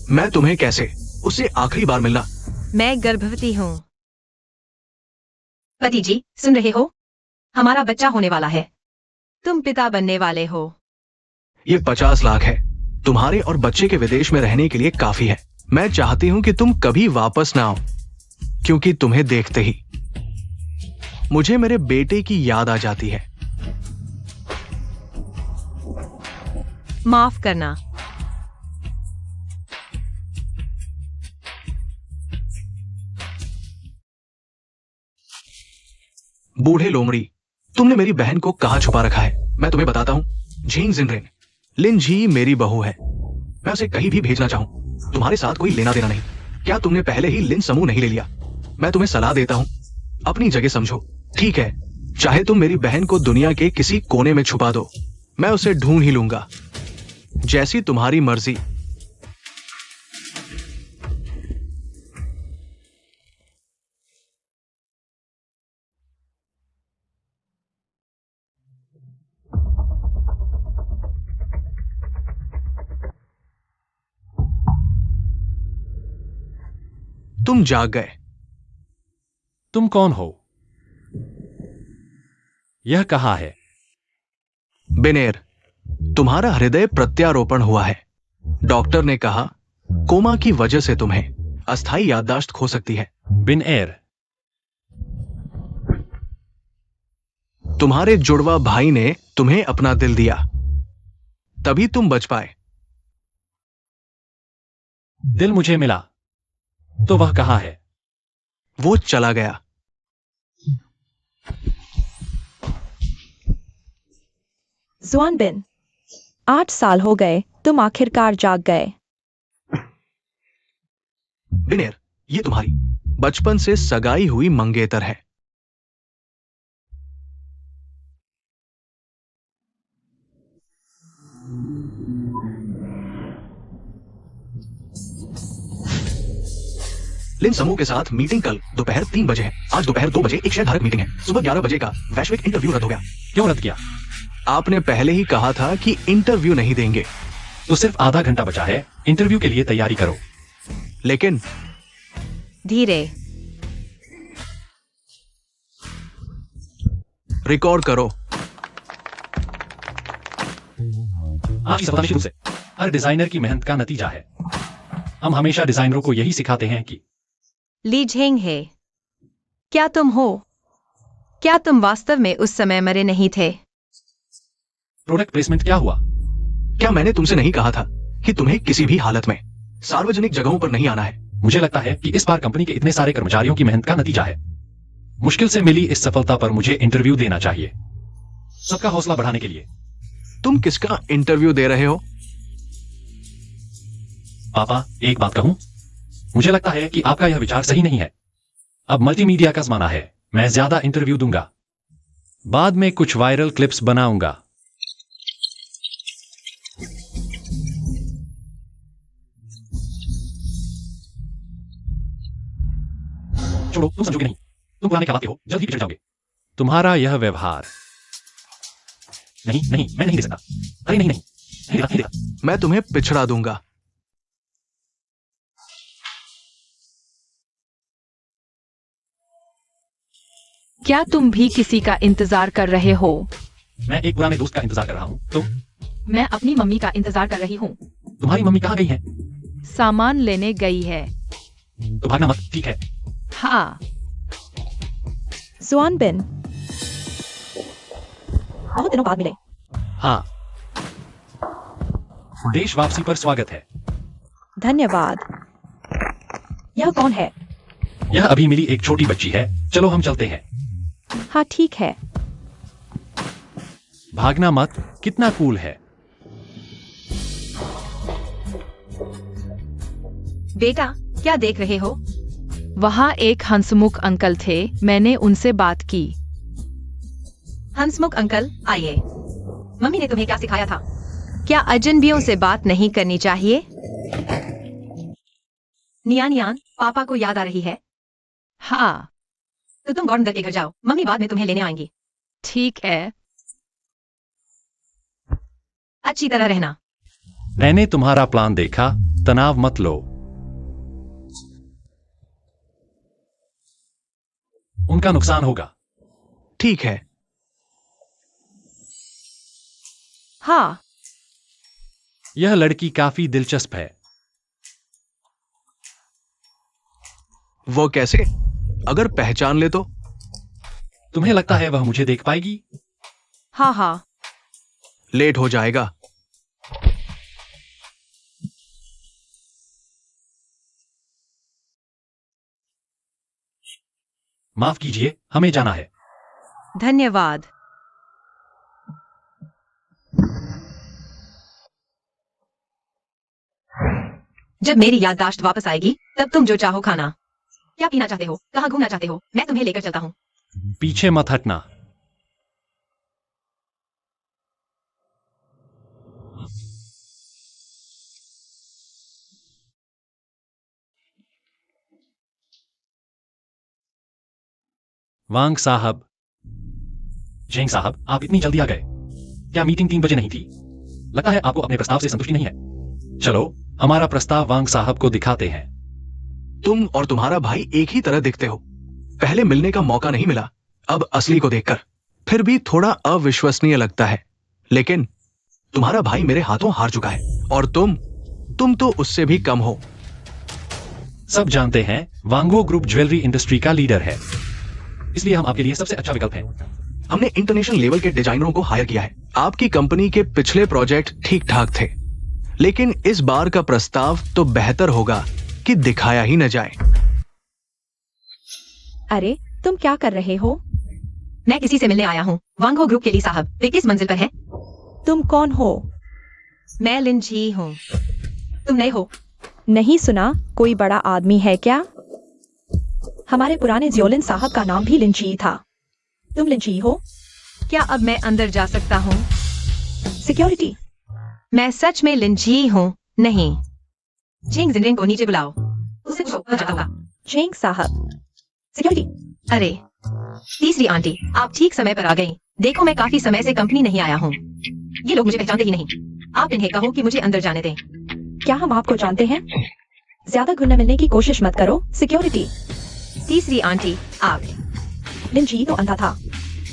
मैं तुम्हें कैसे उससे आखिरी बार मिलना? मैं गर्भवती हूँ। पति जी, सुन रहे हो? हमारा बच्चा होने वाला है। तुम पिता बनने वाले हो। ये 50 लाख है, तुम्हारे और बच्चे के विदेश में रहने के लिए काफी है। मैं चाहती हूं कि तुम कभी वापस ना आओ, क्योंकि तुम्हें देखते ही मुझे मेरे बेटे की याद आ जाती है। माफ करना। बूढ़े लोमड़ी, तुमने मेरी बहन को कहां छुपा रखा है? मैं तुम्हें बताता हूं। झींग जिनरेन, लिन झी मेरी बहू है। मैं उसे कहीं भी भेजना चाहूं, तुम्हारे साथ कोई लेना देना नहीं। क्या तुमने पहले ही लिन समूह नहीं ले लिया? मैं तुम्हें सलाह देता हूं, अपनी जगह समझो। ठीक है, चाहे तुम मेरी बहन को दुनिया के किसी कोने में छुपा दो, मैं उसे ढूंढ ही लूंगा। जैसी तुम्हारी मर्जी। तुम जाग गए। तुम कौन हो? यह कहाँ है? बिनेर, तुम्हारा हृदय प्रत्यारोपण हुआ है। डॉक्टर ने कहा कोमा की वजह से तुम्हें अस्थायी याददाश्त खो सकती है। बिन एर, तुम्हारे जुड़वा भाई ने तुम्हें अपना दिल दिया, तभी तुम बच पाए। दिल मुझे मिला, तो वह कहाँ है? वो चला गया। जुआन बिन, 8 साल हो गए, तुम आखिरकार जाग गए। बिनेर, ये तुम्हारी बचपन से सगाई हुई मंगेतर है। लिन समूह के साथ मीटिंग कल दोपहर 3 बजे है। आज दोपहर 2 बजे एक शेयरधारक मीटिंग है। सुबह 11 बजे का वैश्विक इंटरव्यू रद्द हो गया। क्यों रद्द किया? आपने पहले ही कहा था कि इंटरव्यू नहीं देंगे। तो सिर्फ आधा घंटा बचा है, इंटरव्यू के लिए तैयारी करो। लेकिन धीरे। रिकॉर्ड करो। आज की सप्ताह शुरू से हर डिजाइनर की मेहनत का नतीजा है। हम हमेशा डिजाइनरों को यही सिखाते हैं कि ली झेंग है। क्या तुम हो? क्या तुम वास्तव में उस समय मरे नहीं थे? प्रोडक्ट प्लेसमेंट क्या हुआ? क्या मैंने तुमसे नहीं कहा था कि तुम्हें किसी भी हालत में सार्वजनिक जगहों पर नहीं आना है? मुझे लगता है कि इस बार कंपनी के इतने सारे कर्मचारियों की मेहनत का नतीजा है। मुश्किल से मिली इस सफलता पर मुझे इंटरव्यू देना चाहिए, सबका हौसला बढ़ाने के लिए। तुम किसका इंटरव्यू दे रहे हो? पापा, एक बात कहूं? मुझे लगता है कि आपका यह विचार सही नहीं है। अब मल्टीमीडिया का जमाना है, मैं ज्यादा इंटरव्यू दूंगा, बाद में कुछ वायरल क्लिप्स बनाऊंगा। छोड़ो, तुम समझोगे नहीं। तुम पुराने ख्याल के हो, जल्द ही पिछड़ जाओगे। तुम्हारा यह व्यवहार। नहीं नहीं, मैं नहीं दे सकता। अरे नहीं नहीं, नहीं देगा, नहीं देगा। मैं तुम्हें पिछड़ा दूंगा। क्या तुम भी किसी का इंतजार कर रहे हो? मैं एक पुराने दोस्त का इंतजार कर रहा हूं। तुम? मैं अपनी मम्मी का इंतजार कर रही हूँ। तुम्हारी मम्मी कहाँ गई है? सामान लेने गई है। तो भागना मत, ठीक है? हाँ। जुआन बिन, बहुत दिनों बाद मिले। हाँ। देश वापसी पर स्वागत है। धन्यवाद। यह कौन है? यह अभी मिली एक छोटी बच्ची है। चलो हम चलते हैं। हाँ ठीक है। भागना मत, कितना कूल है। बेटा, क्या देख रहे हो? वहाँ एक हंसमुख अंकल थे, मैंने उनसे बात की। हंसमुख अंकल, आइए। मम्मी ने तुम्हें क्या सिखाया था? क्या अजनबियों से बात नहीं करनी चाहिए? नियान, पापा को याद आ रही है? हाँ, तो तुम गॉर्डन के घर जाओ, मम्मी बाद में तुम्हें लेने आएंगी। ठीक है। अच्छी तरह रहना। मैंने तुम्हारा प्लान देखा, तनाव मत लो। उनका नुकसान होगा। ठीक है। हाँ, यह लड़की काफी दिलचस्प है। वो कैसे? अगर पहचान ले तो? तुम्हें लगता है वह मुझे देख पाएगी? हाँ, लेट हो जाएगा। माफ कीजिए, हमें जाना है। धन्यवाद। जब मेरी याददाश्त वापस आएगी तब तुम जो चाहो खाना। क्या पीना चाहते हो? कहाँ घूमना चाहते हो? मैं तुम्हें लेकर चलता हूँ। पीछे मत हटना। वांग साहब। जेंग साहब, आप इतनी जल्दी आ गए। क्या मीटिंग 3 बजे नहीं थी? लगता है आपको अपने प्रस्ताव से संतुष्टि नहीं है। चलो, हमारा प्रस्ताव वांग साहब को दिखाते हैं। तुम और तुम्हारा भाई एक ही तरह दिखते हो। पहले मिलने का मौका नहीं मिला, अब असली को देखकर फिर भी थोड़ा अविश्वसनीय लगता है। लेकिन तुम्हारा भाई मेरे हाथों हार चुका है और तुम तो उससे भी कम हो। सब जानते हैं, वांगो ग्रुप ज्वेलरी इंडस्ट्री का लीडर है, इसलिए हम आपके लिए सबसे अच्छा विकल्प हैं। हमने इंटरनेशनल लेवल के डिजाइनरों को हायर किया है। आपकी कंपनी के पिछले प्रोजेक्ट ठीक ठाक थे, लेकिन इस बार का प्रस्ताव तो बेहतर होगा कि दिखाया ही न जाए। अरे, तुम क्या कर रहे हो? मैं किसी से मिलने आया हूँ। वांगो ग्रुप के लिए साहब, वे किस मंजिल पर है? तुम कौन हो? मैं लिन जी हूँ। तुम नए हो? नहीं सुना, कोई बड़ा आदमी है क्या? हमारे पुराने जियोलिन साहब का नाम भी लिंची था। तुम लिंची हो? क्या अब मैं अंदर जा सकता हूँ? सिक्योरिटी। मैं सच में लिन जी हूँ। नहीं। जिंग जिंगरिंग को नीचे बुलाओ। उसे कुछ हो जाता होगा। जेंग साहब। सिक्योरिटी। अरे, तीसरी आंटी, आप ठीक समय पर आ गई। देखो, मैं काफी समय से कंपनी नहीं आया हूँ। ये लोग मुझे पहचानते ही नहीं। आप इन्हें कहो कि मुझे अंदर जाने दें। क्या हम आपको जानते हैं? ज्यादा घुलने मिलने की कोशिश मत करो। सिक्योरिटी। तीसरी आंटी, आप। लिंची तो अंधा था।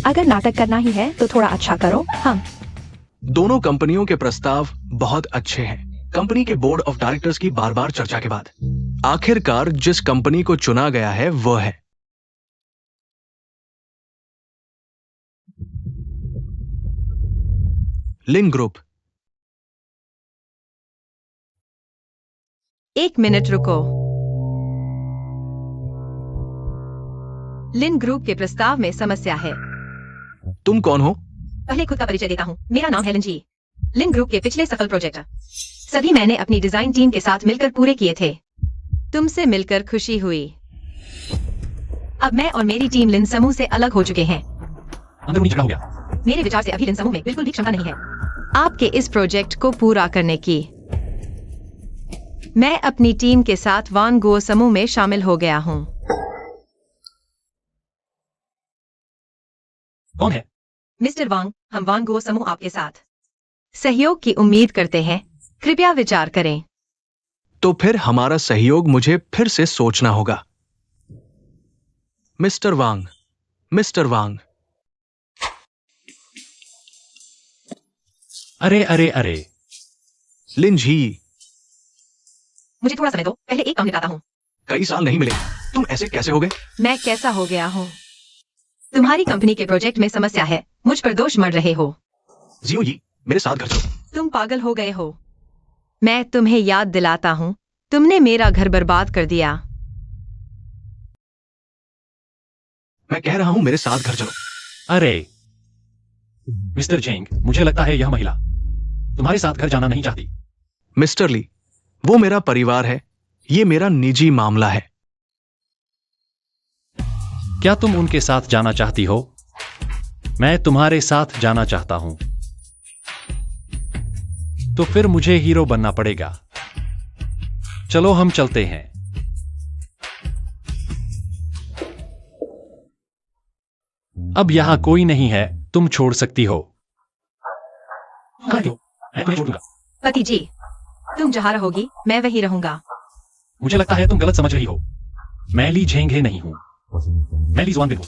अगर नाटक करना ही है तो थोड़ा अच्छा करो। हम दोनों कंपनियों के प्रस्ताव बहुत अच्छे हैं। कंपनी के बोर्ड ऑफ डायरेक्टर्स की बार बार चर्चा के बाद आखिरकार जिस कंपनी को चुना गया है वह है लिन ग्रुप। 1 मिनट रुको। लिन ग्रुप के प्रस्ताव में समस्या है। तुम कौन हो? पहले खुद का परिचय देता हूँ। मेरा नाम है लिन जी। लिन ग्रुप के पिछले सफल प्रोजेक्ट सभी मैंने अपनी डिजाइन टीम के साथ मिलकर पूरे किए थे। तुमसे मिलकर खुशी हुई। अब मैं और मेरी टीम लिन समूह से अलग हो चुके हैं। अंदरूनी झगड़ा हो गया। मेरे विचार से अभी लिन समूह में बिल्कुल भी क्षमता नहीं है आपके इस प्रोजेक्ट को पूरा करने की। मैं अपनी टीम के साथ वांगो समूह में शामिल हो गया हूँ। कौन है? मिस्टर वांग, हम वांगो समूह आपके साथ सहयोग की उम्मीद करते हैं। कृपया विचार करें। तो फिर हमारा सहयोग मुझे फिर से सोचना होगा। मिस्टर वांग। अरे। लिन जी, मुझे थोड़ा समय दो, पहले एक काम निपटाता हूँ। कई साल नहीं मिले, तुम ऐसे कैसे हो गए? मैं कैसा हो गया हूँ? तुम्हारी कंपनी के प्रोजेक्ट में समस्या है। मुझ पर दोष मढ़ रहे हो। जियो जी, मेरे साथ घर चलो। तुम पागल हो गए हो। मैं तुम्हें याद दिलाता हूँ, तुमने मेरा घर बर्बाद कर दिया। मैं कह रहा हूं मेरे साथ घर चलो। अरे मिस्टर जेंग, मुझे लगता है यह महिला तुम्हारे साथ घर जाना नहीं चाहती। मिस्टर ली, वो मेरा परिवार है, ये मेरा निजी मामला है। क्या तुम उनके साथ जाना चाहती हो? मैं तुम्हारे साथ जाना चाहता हूं। तो फिर मुझे हीरो बनना पड़ेगा। चलो हम चलते हैं। अब यहां कोई नहीं है, तुम छोड़ सकती हो। मैं तुम्हें छोड़ दूंगा। पति जी, तुम जहां रहोगी मैं वहीं रहूंगा। मुझे लगता है तुम गलत समझ रही हो। मैं ली झेंगे नहीं हूं, मैं ली जुआनबिन हूं।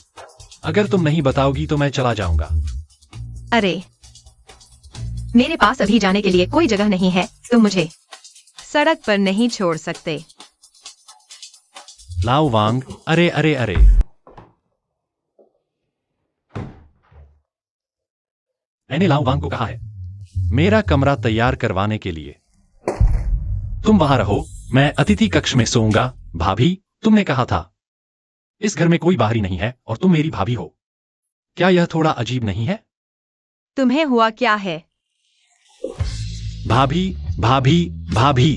अगर तुम नहीं बताओगी तो मैं चला जाऊंगा। अरे, मेरे पास अभी जाने के लिए कोई जगह नहीं है। तुम मुझे सड़क पर नहीं छोड़ सकते। लाओ वांग, अरे अरे अरे। मैंने लाओ वांग को कहा है मेरा कमरा तैयार करवाने के लिए। तुम वहां रहो, मैं अतिथि कक्ष में सोऊंगा। भाभी, तुमने कहा था इस घर में कोई बाहरी नहीं है और तुम मेरी भाभी हो। क्या यह थोड़ा अजीब नहीं है? तुम्हें हुआ क्या है? भाभी भाभी भाभी,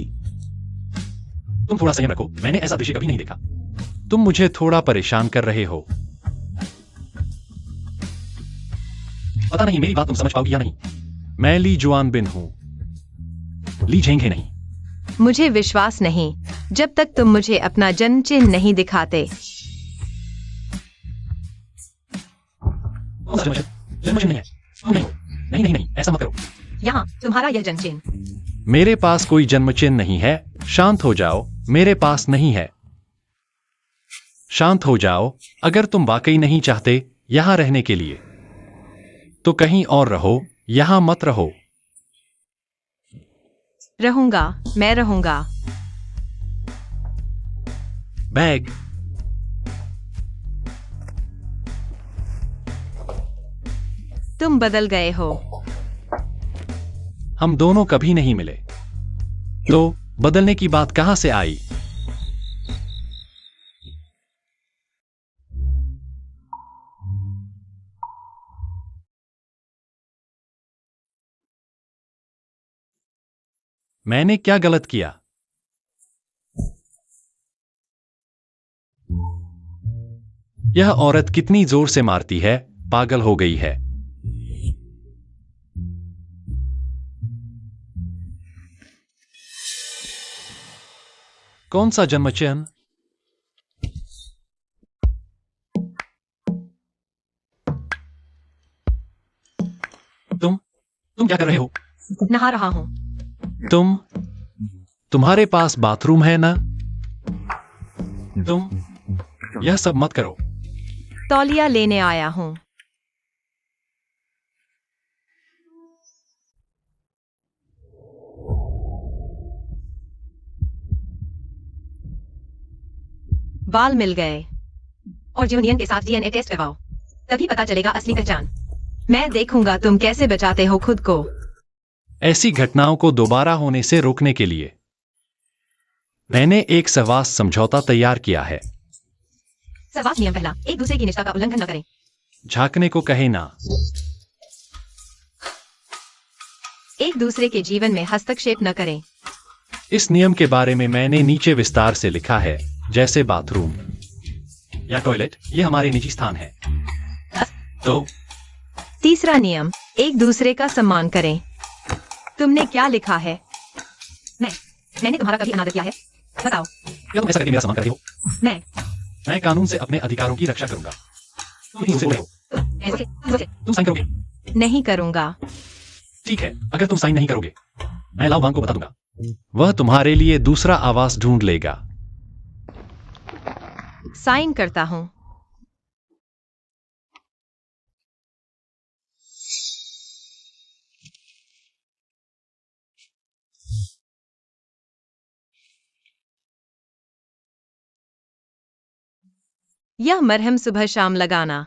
तुम थोड़ा संयम रखो। मैंने ऐसा दृश्य कभी नहीं देखा। तुम मुझे थोड़ा परेशान कर रहे हो। पता नहीं मेरी बात तुम समझ पाओगी या नहीं। मैं ली जुआनबिन हूं, ली झेंगे नहीं। मुझे विश्वास नहीं जब तक तुम मुझे अपना जन्म चिन्ह नहीं दिखाते। जन्म चिन्ह नहीं है। नहीं नहीं नहीं नहीं, ऐसा मत करो। यहाँ तुम्हारा यह जन्म चिन्ह। मेरे पास कोई जन्म चिन्ह नहीं है। शांत हो जाओ, मेरे पास नहीं है। शांत हो जाओ। अगर तुम वाकई नहीं चाहते यहां रहने के लिए तो कहीं और रहो, यहां मत रहो। रहूंगा, मैं रहूंगा। बैग। तुम बदल गए हो। हम दोनों कभी नहीं मिले, तो बदलने की बात कहां से आई? मैंने क्या गलत किया? यह औरत कितनी जोर से मारती है, पागल हो गई है। कौन सा जन्म चिन्ह? तुम क्या कर रहे हो? नहा रहा हूं। तुम्हारे पास बाथरूम है ना? तुम यह सब मत करो। तौलिया लेने आया हूं। बाल मिल गए और जूनियन के साथ डीएनए टेस्ट करवाओ, तभी पता चलेगा असली पहचान। मैं देखूंगा तुम कैसे बचाते हो खुद को। ऐसी घटनाओं को दोबारा होने से रोकने के लिए मैंने एक सहवास समझौता तैयार किया है। सहवास नियम पहला, एक दूसरे की निष्ठा का उल्लंघन न करें। झांकने को कहे ना। एक दूसरे के जीवन में हस्तक्षेप न करें। इस नियम के बारे में मैंने नीचे विस्तार से लिखा है, जैसे बाथरूम या टॉयलेट, ये हमारे निजी स्थान है। तो तीसरा नियम, एक दूसरे का सम्मान करें। तुमने क्या लिखा है? मैंने तुम्हारा कभी अनादर किया है? बताओ। क्या तुम ऐसा करके मेरा सम्मान कर रही हो? मैं कानून से अपने अधिकारों की रक्षा करूंगा। तुम ही मुझसे बोले हो। तुम साइन करोगे? नहीं करूंगा। ठीक है, अगर तुम साइन नहीं करोगे मैं लाओ वांग को बता दूंगा। वह तुम्हारे लिए दूसरा आवास ढूंढ लेगा। साइन करता हूं। यह मरहम सुबह शाम लगाना।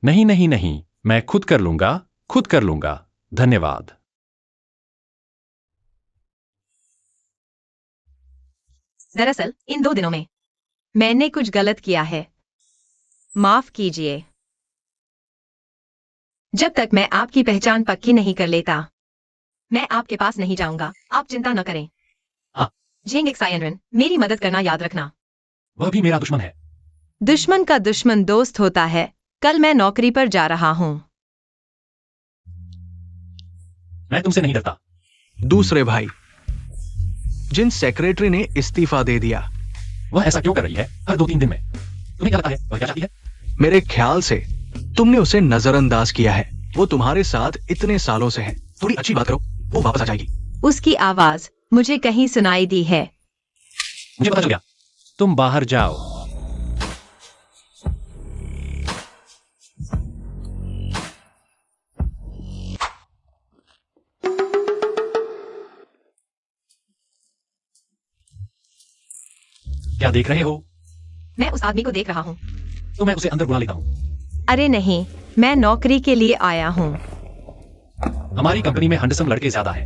नहीं नहीं नहीं, मैं खुद कर लूंगा, खुद कर लूंगा। धन्यवाद। दरअसल इन 2 दिनों में मैंने कुछ गलत किया है। माफ कीजिए। जब तक मैं आपकी पहचान पक्की नहीं कर लेता मैं आपके पास नहीं जाऊंगा। आप चिंता न करें। हाँ। झेंग एक्सायनरन, मेरी मदद करना याद रखना। वह भी मेरा दुश्मन है। दुश्मन का दुश्मन दोस्त होता है। कल मैं नौकरी पर जा रहा हूं। मैं तुमसे नहीं डरता। दूसरे भाई, जिन सेक्रेटरी ने इस्तीफा दे दिया। वह ऐसा क्यों कर रही है हर 2-3 दिन में? तुम्हें क्या लगता है वह क्या चाहती है? मेरे ख्याल से तुमने उसे नजरअंदाज किया है। वो तुम्हारे साथ इतने सालों से है। थोड़ी अच्छी बात करो, वो वापस आ जाएगी। उसकी आवाज मुझे कहीं सुनाई दी है। मुझे पता चल गया। तुम बाहर जाओ। क्या देख रहे हो? मैं उस आदमी को देख रहा हूँ। तो मैं उसे अंदर बुला लेता हूँ। अरे नहीं, मैं नौकरी के लिए आया हूँ। हमारी कंपनी में हैंडसम लड़के ज्यादा है।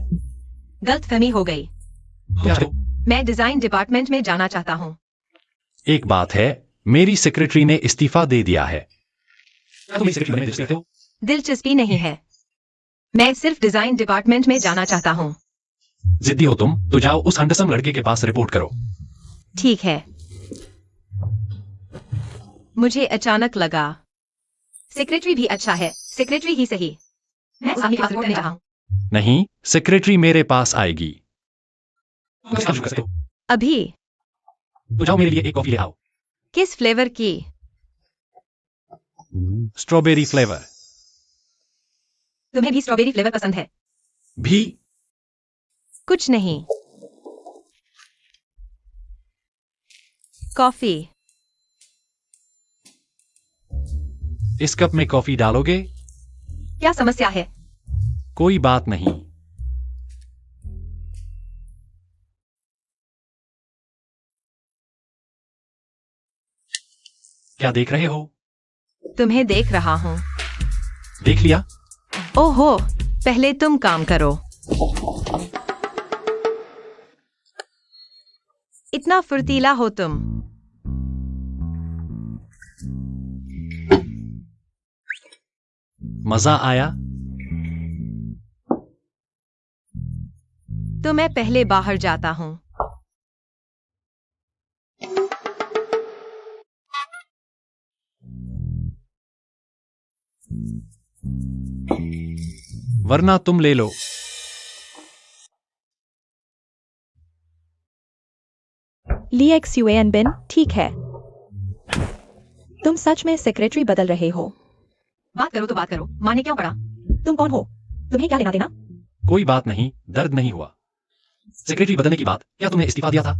गलतफहमी हो गई। क्या चाहते हो? मैं डिजाइन डिपार्टमेंट में जाना चाहता हूँ। एक बात है, मेरी सेक्रेटरी ने इस्तीफा दे दिया है। क्या तुम मेरी सेक्रेटरी बनने में दिलचस्पी रखते हो? दिलचस्पी नहीं है। मैं सिर्फ डिजाइन डिपार्टमेंट में जाना चाहता हूँ। जिद्दी हो तुम तो जाओ उस हैंडसम लड़के के पास रिपोर्ट करो। ठीक है। मुझे अचानक लगा सेक्रेटरी भी अच्छा है, सेक्रेटरी ही सही। मैं उस आदमी के पास रिपोर्ट करने जा रहा हूँ। नहीं, सेक्रेटरी मेरे पास आएगी। तुम इसका शुरू कर सकते हो। अभी? तो जाओ मेरे लिए एक कॉफी ले आओ। किस फ्लेवर की? Strawberry flavour. तुम्हें भी स्ट्रॉबेरी फ्लेवर पसंद है? भी? कुछ नहीं। कॉफी। इस कप में कॉफी डालोगे? क्या समस्या है? कोई बात नहीं। क्या देख रहे हो? तुम्हें देख रहा हूँ। देख लिया? ओहो, पहले तुम काम करो। इतना फुर्तीला हो तुम। मजा आया? तो मैं पहले बाहर जाता हूँ। वरना तुम ले लो। लिएक्सयूएन बिन, ठीक है। तुम सच में सेक्रेटरी बदल रहे हो? बात करो तो बात करो, माने क्यों पड़ा? तुम कौन हो? तुम्हें क्या लेना देना? कोई बात नहीं, दर्द नहीं हुआ। सेक्रेटरी बदलने की बात, क्या तुमने इस्तीफा दिया था?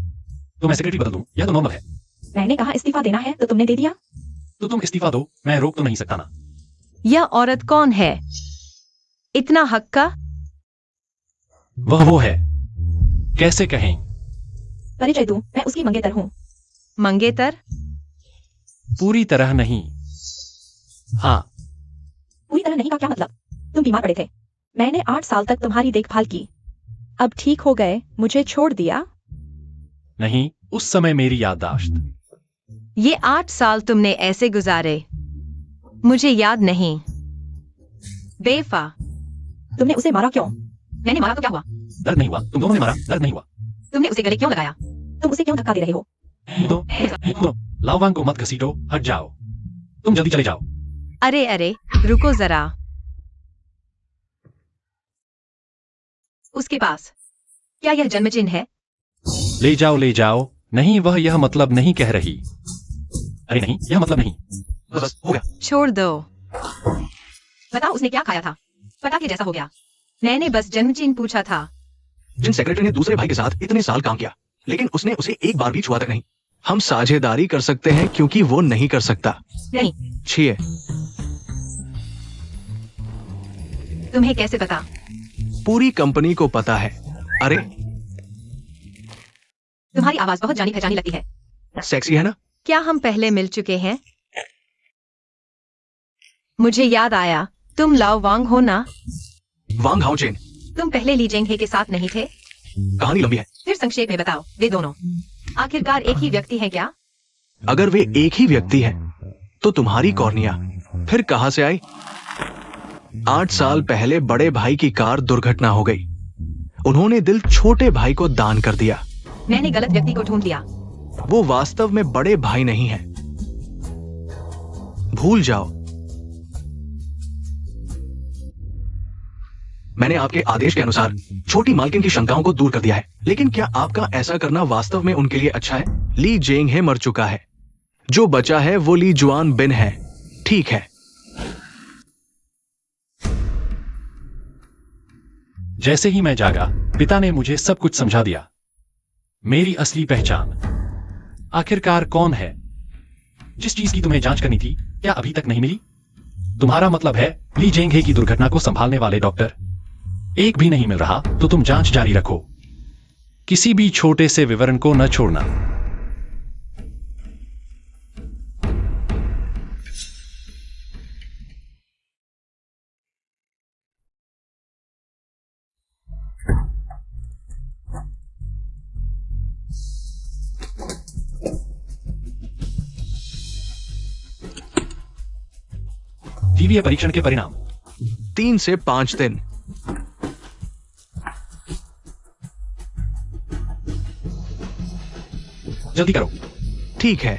तो मैं सेक्रेटरी बदल दूं, यह तो नॉर्मल है। मैंने कहा इस्तीफा देना है तो तुमने दे दिया। तो तुम इस्तीफा दो, मैं रोक तो नहीं सकता ना। यह औरत कौन है? इतना हक्का? वह वो है। कैसे कहें? परिचय दूं, मैं उसकी मंगेतर हूँ। मंगेतर? पूरी तरह नहीं। हाँ, पूरी तरह नहीं का क्या मतलब? तुम बीमार पड़े थे, मैंने 8 साल तक तुम्हारी देखभाल की, अब ठीक हो गए, मुझे छोड़ दिया। नहीं, उस समय मेरी याददाश्त। ये 8 साल तुमने ऐसे गुजारे, मुझे याद नहीं। बेफा। तुमने उसे मारा क्यों? मैंने मारा तो क्या हुआ? दर्द नहीं हुआ, तुम दोनों ने मारा, दर्द नहीं हुआ। तुमने उसे गले क्यों लगाया? तुम उसे क्यों धक्का दे रहे हो? तो लाओवांग को मत घसीटो, हट जाओ। तुम जल्दी चले जाओ। अरे अरे, रुको जरा। उसके पास क्या यह जन्म चिन्ह है? ले जाओ ले जाओ। नहीं, वह यह मतलब नहीं कह रही। अरे नहीं, यह मतलब नहीं। बस हो गया। छोड़ दो। बताओ उसने क्या खाया था? पटाखे जैसा हो गया। मैंने बस जन्म चिन्ह पूछा था। जिन सेक्रेटरी ने दूसरे भाई के साथ इतने साल काम किया, लेकिन उसने उसे एक बार भी छुआ तक नहीं। हम साझेदारी कर सकते हैं क्योंकि वो नहीं कर सकता। नहीं। छिए। तुम्हें कैसे पता? पूरी कंपनी को पता है। अरे, तुम्हारी आवाज बहुत जानी पहचानी लगती है। सेक्सी है ना? क्या हम पहले मिल चुके हैं? मुझे याद आया, तुम लाओ वांग हो ना? वांग हाओचेन। तुम पहले ली जेंग हे के साथ नहीं थे? कहानी लंबी है। फिर संक्षेप में बताओ, वे दोनों आखिरकार एक ही व्यक्ति हैं क्या? अगर वे एक ही व्यक्ति हैं, तो तुम्हारी कॉर्निया फिर कहां से आई? 8 साल पहले बड़े भाई की कार दुर्घटना हो गई। उन्होंने दिल छोटे भाई को दान कर दिया। मैंने गलत व्यक्ति को ढूंढ लिया। वो वास्तव में बड़े भाई नहीं है। भूल जाओ। मैंने आपके आदेश के अनुसार छोटी मालकिन की शंकाओं को दूर कर दिया है, लेकिन क्या आपका ऐसा करना वास्तव में उनके लिए अच्छा है? ली जेंग हे मर चुका है, जो बचा है वो ली जुआन बिन है। ठीक है। जैसे ही मैं जागा, पिता ने मुझे सब कुछ समझा दिया। मेरी असली पहचान आखिरकार कौन है? जिस चीज की तुम्हें जांच करनी थी, क्या अभी तक नहीं मिली? तुम्हारा मतलब है ली जेंग हे की दुर्घटना को संभालने वाले डॉक्टर? एक भी नहीं मिल रहा तो तुम जांच जारी रखो, किसी भी छोटे से विवरण को न छोड़ना। जीवीए परीक्षण के परिणाम 3 से 5 दिन। जल्दी करो। ठीक है।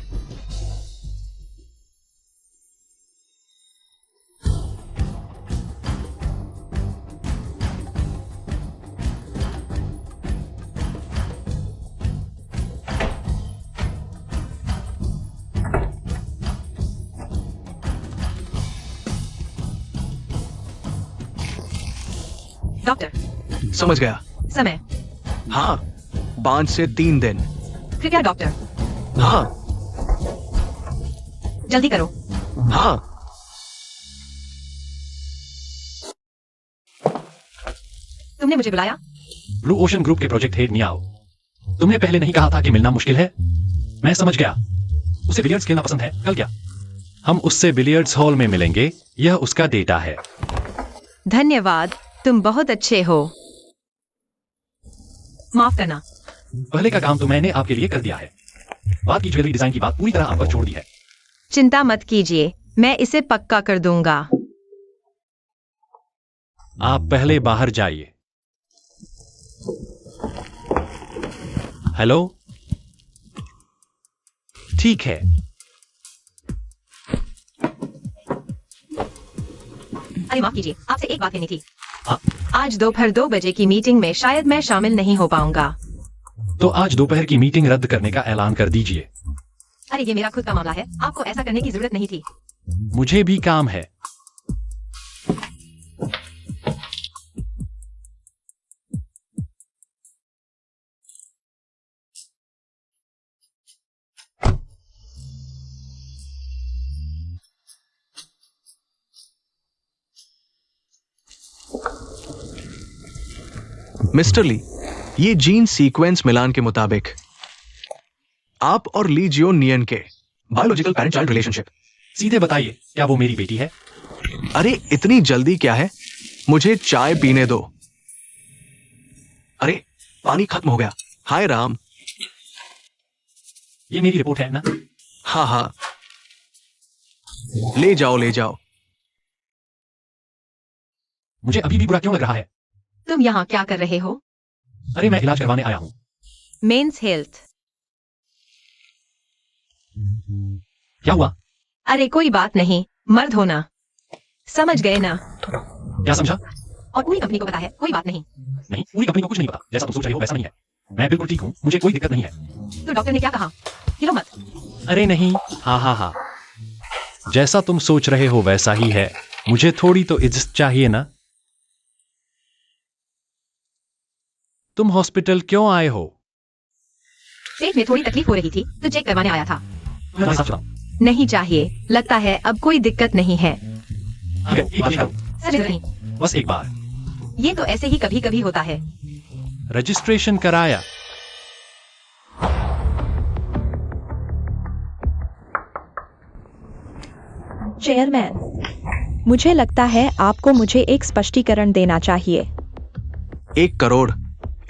डॉक्टर, समझ गया। समय। हाँ, 5 से 3 दिन। कृपया डॉक्टर, हाँ जल्दी करो। हाँ। तुमने मुझे बुलाया? ब्लू ओशन ग्रुप के प्रोजेक्ट हेड मियाओ, तुमने पहले नहीं कहा था कि मिलना मुश्किल है? मैं समझ गया। उसे बिलियर्ड्स खेलना पसंद है। कल क्या? हम उससे बिलियर्ड्स हॉल में मिलेंगे। यह उसका डेटा है। धन्यवाद, तुम बहुत अच्छे हो। माफ करना। पहले का काम तो मैंने आपके लिए कर दिया है। बाद की ज्वेलरी डिजाइन की बात पूरी तरह आप पर छोड़ दी है। चिंता मत कीजिए, मैं इसे पक्का कर दूंगा। आप पहले बाहर जाइए। हेलो? ठीक है। अरे माफ कीजिए, आपसे एक बात कहनी थी। हाँ। आज दोपहर 2 बजे की मीटिंग में शायद मैं शामिल नहीं हो पाऊंगा। तो आज दोपहर की मीटिंग रद्द करने का ऐलान कर दीजिए। अरे ये मेरा खुद का मामला है, आपको ऐसा करने की जरूरत नहीं थी। मुझे भी काम है। मिस्टर ली, ये जीन सीक्वेंस मिलान के मुताबिक आप और ली जियो नियन के बायोलॉजिकल पेरेंट चाइल्ड रिलेशनशिप। सीधे बताइए, क्या वो मेरी बेटी है? अरे इतनी जल्दी क्या है, मुझे चाय पीने दो। अरे पानी खत्म हो गया। हाय राम। ये मेरी रिपोर्ट है ना? हाँ हाँ, ले जाओ ले जाओ। मुझे अभी भी बुरा क्यों लग रहा है? तुम यहाँ क्या कर रहे हो? अरे मैं इलाज करवाने आया हूं। Men's health. क्या हुआ? अरे कोई बात नहीं, मर्द होना। समझ गए ना? क्या समझा? और पूरी कंपनी को पता है, कोई बात नहीं। नहीं, पूरी कंपनी को कुछ नहीं पता। जैसा तुम सोच रही हो वैसा नहीं है। मैं बिल्कुल ठीक हूँ, मुझे कोई दिक्कत नहीं है। तो डॉक्टर ने क्या कहा? हिलो मत। अरे नहीं, हाँ हाँ हाँ, जैसा तुम सोच रहे हो वैसा ही है। मुझे थोड़ी तो इज्जत चाहिए ना। तुम हॉस्पिटल क्यों आए हो? पेट में थोड़ी तकलीफ हो रही थी तो चेक करवाने आया था। तुम्हारे साथ चलाओ। नहीं चाहिए, लगता है अब कोई दिक्कत नहीं है। एक बार करो। सच नहीं, बस एक बार। ये तो ऐसे ही कभी कभी होता है। रजिस्ट्रेशन कराया? चेयरमैन, मुझे लगता है आपको मुझे एक स्पष्टीकरण देना चाहिए। 1 करोड़,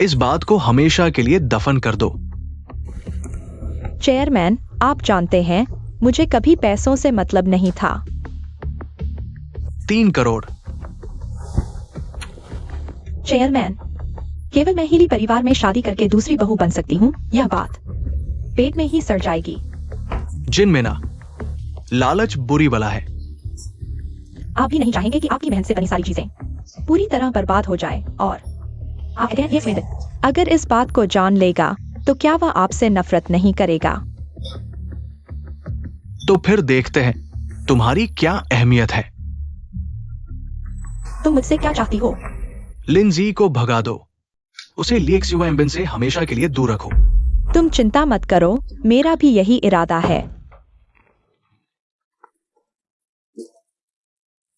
इस बात को हमेशा के लिए दफन कर दो। चेयरमैन, आप जानते हैं मुझे कभी पैसों से मतलब नहीं था। 3 करोड़। चेयरमैन, केवल मैं ही परिवार में शादी करके दूसरी बहू बन सकती हूँ। यह बात पेट में ही सड़ जाएगी। जिन में ना, लालच बुरी बला है। आप भी नहीं चाहेंगे कि आपकी बहन से बनी सारी चीजें पूरी तरह बर्बाद हो जाए और आप कहते हैं ये सुनिए, अगर इस बात को जान लेगा तो क्या वह आपसे नफरत नहीं करेगा? तो फिर देखते हैं तुम्हारी क्या अहमियत है। तुम मुझसे क्या चाहती हो? लिंजी को भगा दो, उसे लिएक्सिवा एम्बिन से हमेशा के लिए दूर रखो। तुम चिंता मत करो, मेरा भी यही इरादा है।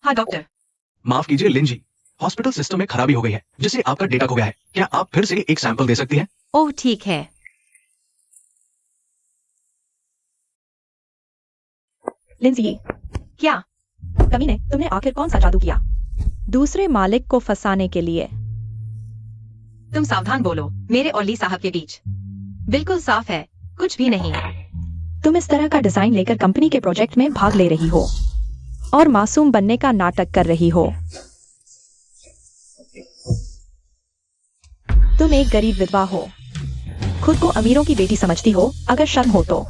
हाँ डॉक्टर। माफ कीजिए लिंजी, हॉस्पिटल सिस्टम में खराबी हो गई है जिससे आपका डेटा खो गया है। क्या आप फिर से एक सैंपल दे सकती हैं? ओह ठीक है। लिंजी, क्या? कमीने, तुमने आखिर कौन सा जादू किया? दूसरे मालिक को फंसाने के लिए। तुम सावधान बोलो, मेरे और ली साहब के बीच बिल्कुल साफ है, कुछ भी नहीं। तुम इस तरह का डिजाइन लेकर कंपनी के प्रोजेक्ट में भाग ले रही हो और मासूम बनने का नाटक कर रही हो। तुम एक गरीब विधवा हो, खुद को अमीरों की बेटी समझती हो। अगर शर्म हो तो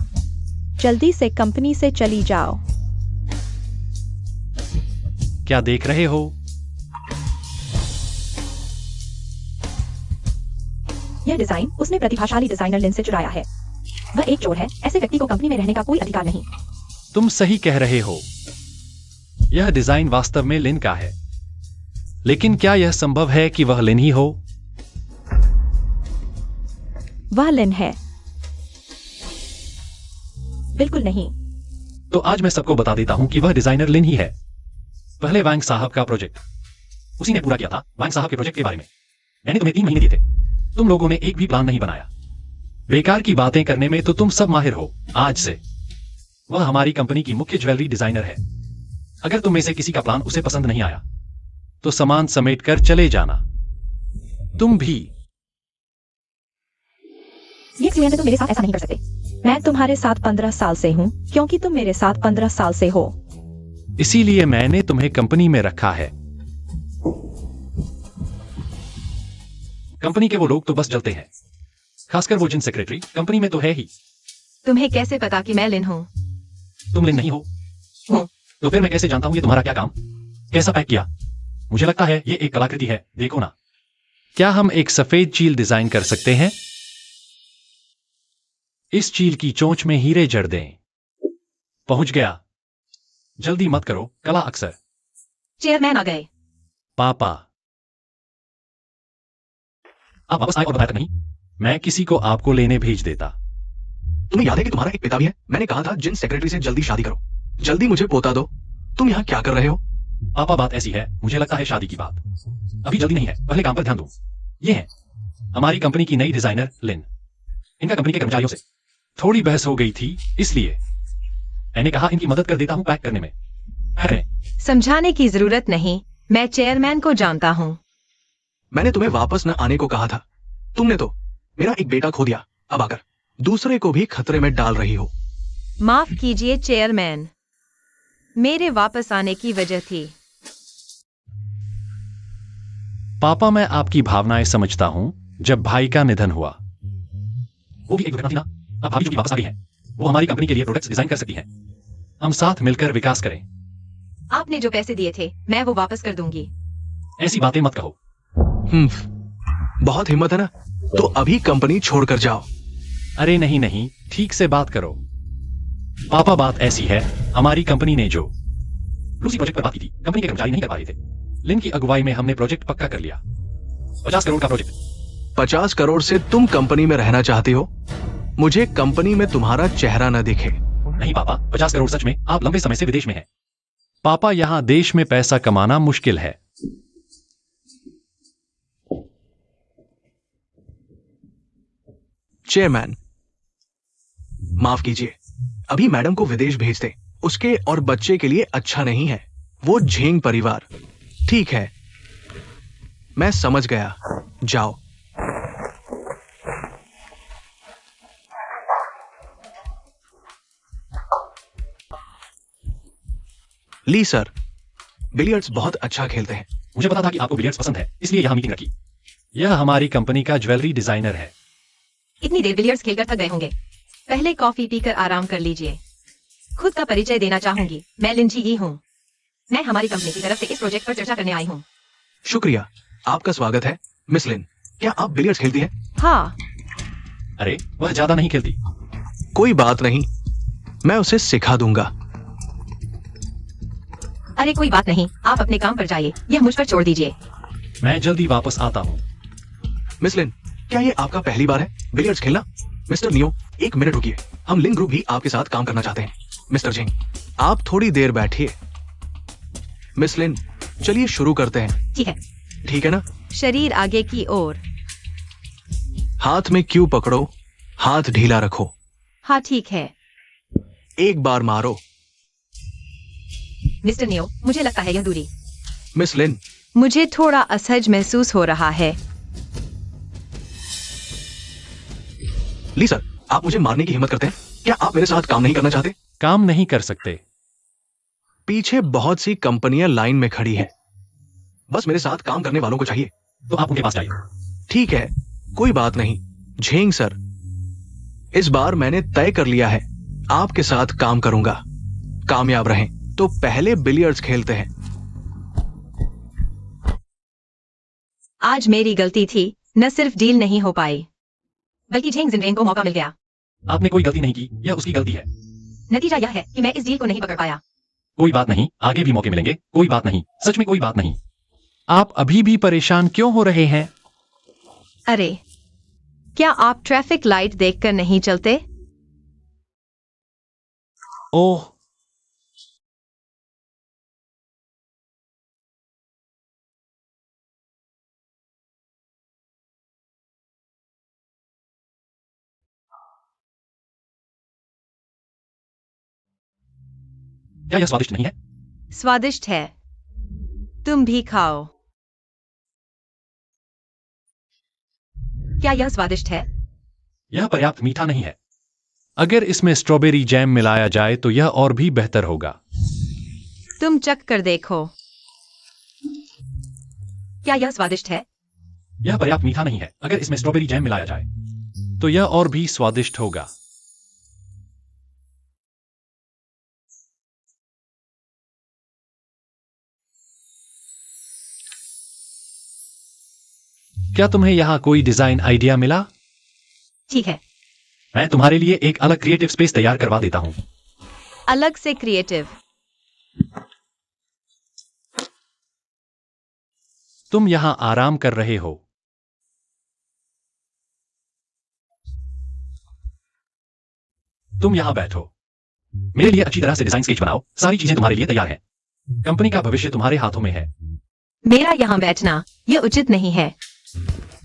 जल्दी से कंपनी से चली जाओ। क्या देख रहे हो? यह डिजाइन उसने प्रतिभाशाली डिजाइनर लिन से चुराया है। वह एक चोर है, ऐसे व्यक्ति को कंपनी में रहने का कोई अधिकार नहीं। तुम सही कह रहे हो, यह डिजाइन वास्तव में लिन का है, लेकिन क्या यह संभव है कि वह लिन ही हो? वह लिन है? बिल्कुल नहीं। तो आज मैं सबको बता देता हूं कि वह डिजाइनर लिन ही है। पहले वांग साहब का प्रोजेक्ट उसी ने पूरा किया था। वांग साहब के प्रोजेक्ट के बारे में मैंने तुम्हें 3 महीने दिए थे, तुम लोगों ने एक भी प्लान नहीं बनाया। बेकार की बातें करने में तो तुम सब माहिर हो। आज से वह हमारी कंपनी की मुख्य ज्वेलरी डिजाइनर है। अगर तुम में से किसी का प्लान उसे पसंद नहीं आया तो सामान समेट कर चले जाना। तुम भी। ये क्लियर, तुम मेरे साथ ऐसा नहीं कर सकते। मैं तुम्हारे साथ 15 साल से हूँ, क्योंकि तुम मेरे साथ 15 साल से हो। इसीलिए मैंने तुम्हें कंपनी में रखा है। कंपनी के वो लोग तो बस जलते हैं, खासकर वो जिन सेक्रेटरी कंपनी में तो है ही। तुम्हें कैसे पता कि मैं लिन हूँ? तुम लिन नहीं हो? तो फिर मैं कैसे जानता हूं ये तुम्हारा क्या काम? कैसा पैक किया? मुझे लगता है ये एक कलाकृति है, देखो ना। क्या हम एक सफेद चील डिजाइन कर सकते हैं? इस चील की चोंच में हीरे जड़ दें। पहुंच गया, जल्दी मत करो, कला अक्सर। चेयरमैन आ गए। पापा, आप वापस आए और बताया तक नहीं, मैं किसी को आपको लेने भेज देता। तुम्हें याद है कि तुम्हारा एक पिता भी है? मैंने कहा था जिन सेक्रेटरी से जल्दी शादी करो। जल्दी मुझे पोता दो। तुम यहाँ क्या कर रहे हो? पापा बात ऐसी है, मुझे लगता है शादी की बात अभी जल्दी नहीं है, पहले काम पर ध्यान दो। ये है हमारी कंपनी की नई डिजाइनर लिन। इनका कंपनी के कर्मचारियों से थोड़ी बहस हो गई थी, इसलिए मैंने कहा इनकी मदद कर देता हूं पैक करने में। समझाने की जरूरत नहीं, मैं चेयरमैन को जानता हूँ। मैंने तुम्हें वापस न आने को कहा था। तुमने तो मेरा एक बेटा खो दिया, अब आकर दूसरे को भी खतरे में डाल रही हो। माफ कीजिए चेयरमैन, मेरे वापस आने की वजह थी। पापा मैं आपकी भावनाएं समझता हूं। जब भाई का निधन हुआ, वो भी एक दुर्घटना थी ना। अब भाभी चूंकि वापस आ गई है, वो हमारी कंपनी के लिए प्रोडक्ट्स डिजाइन कर सकती है। हम साथ मिलकर विकास करें। आपने जो पैसे दिए थे मैं वो वापस कर दूंगी। ऐसी बातें मत कहो। बहुत हिम्मत है ना, तो अभी कंपनी छोड़कर जाओ। अरे नहीं नहीं, ठीक से बात करो। पापा बात ऐसी है, हमारी कंपनी ने जो लूसी प्रोजेक्ट पर बात की थी, कंपनी के कर्मचारी नहीं कर पा रहे थे। लिन की अगुवाई में हमने प्रोजेक्ट पक्का कर लिया। 50 करोड़ का प्रोजेक्ट। 50 करोड़ से तुम कंपनी में रहना चाहती हो? मुझे कंपनी में तुम्हारा चेहरा न दिखे। नहीं पापा, 50 करोड़ सच में। आप लंबे समय से विदेश में हैं। पापा यहां देश में पैसा कमाना मुश्किल है। चेयरमैन, माफ कीजिए, अभी मैडम को विदेश भेज दे। उसके और बच्चे के लिए अच्छा नहीं है। वो झेंग परिवार। ठीक है, मैं समझ गया, जाओ। ली सर, बिलियर्ड्स बहुत अच्छा खेलते हैं। मुझे पता था कि आपको बिलियर्ड्स पसंद है, इसलिए यहां मीटिंग रखी। यह हमारी कंपनी का ज्वेलरी डिजाइनर है। इतनी देर बिलियर्ड्स खेलकर थक गए होंगे, पहले कॉफी पीकर आराम कर लीजिए। खुद का परिचय देना चाहूंगी, मैं लिंजी ही हूँ। मैं हमारी कंपनी की तरफ से इस प्रोजेक्ट पर चर्चा करने आई हूँ। शुक्रिया। आपका स्वागत है मिस लिन। क्या आप बिलियर्ड्स खेलती हैं? हाँ, अरे वह ज्यादा नहीं खेलती। कोई बात नहीं, मैं उसे सिखा दूंगा। अरे कोई बात नहीं, आप अपने काम पर जाइए, यह मुझ पर छोड़ दीजिए। मैं जल्दी वापस आता हूँ। मिस लिन, क्या ये आपका पहली बार है बिलियर्ड्स खेलना? मिस्टर नियो, एक मिनट रुकिए, हम लिन ग्रुप भी आपके साथ काम करना चाहते हैं। मिस्टर जिंग, आप थोड़ी देर बैठिए। मिस लिन, चलिए शुरू करते हैं। ठीक है। ठीक है ना? शरीर आगे की ओर। हाथ में क्यू पकड़ो, हाथ ढीला रखो। हाँ ठीक है। एक बार मारो। मिस्टर नियो, मुझे लगता है यह दूरी। मिस लिन, मुझे थोड़ा असहज महसूस हो रहा है। ली सर, आप मुझे मारने की हिम्मत करते हैं? क्या आप मेरे साथ काम नहीं करना चाहते? काम नहीं कर सकते। पीछे बहुत सी कंपनियां लाइन में खड़ी हैं। बस मेरे साथ काम करने वालों को चाहिए। तो आप उनके पास जाइए। ठीक है, कोई बात नहीं। झेंग सर, इस बार मैंने तय कर लिया है, आपके साथ काम करूंगा। कामयाब रहें। तो पहले बिलियर्ड्स खेलते हैं। आज मेरी गलती थी, न सिर्फ डील नहीं हो पाई, बल्कि झेंग जिनरेंग को मौका मिल गया। आपने कोई गलती नहीं की, यह उसकी गलती है। नतीजा यह है कि मैं इस डील को नहीं पकड़ पाया। कोई बात नहीं, आगे भी मौके मिलेंगे। कोई बात नहीं, सच में कोई बात नहीं। आप अभी भी परेशान क्यों हो रहे हैं? अरे, क्या आप ट्रैफिक लाइट देखकर नहीं चलते? ओह, क्या यह स्वादिष्ट नहीं है? स्वादिष्ट है, तुम भी खाओ। क्या यह स्वादिष्ट है? यह पर्याप्त मीठा नहीं है। अगर इसमें स्ट्रॉबेरी जैम मिलाया जाए तो यह और भी बेहतर होगा। तुम चख कर देखो। क्या यह स्वादिष्ट है? यह पर्याप्त मीठा नहीं है। अगर इसमें स्ट्रॉबेरी जैम मिलाया जाए तो यह और भी स्वादिष्ट होगा। क्या तुम्हें यहां कोई डिजाइन आइडिया मिला? ठीक है। मैं तुम्हारे लिए एक अलग क्रिएटिव स्पेस तैयार करवा देता हूँ। अलग से क्रिएटिव। तुम यहां आराम कर रहे हो। तुम यहाँ बैठो। मेरे लिए अच्छी तरह से डिजाइन स्केच बनाओ। सारी चीजें तुम्हारे लिए तैयार हैं। कंपनी का भविष्य तुम्हारे हाथों में है। मेरा यहाँ बैठना यह उचित नहीं है।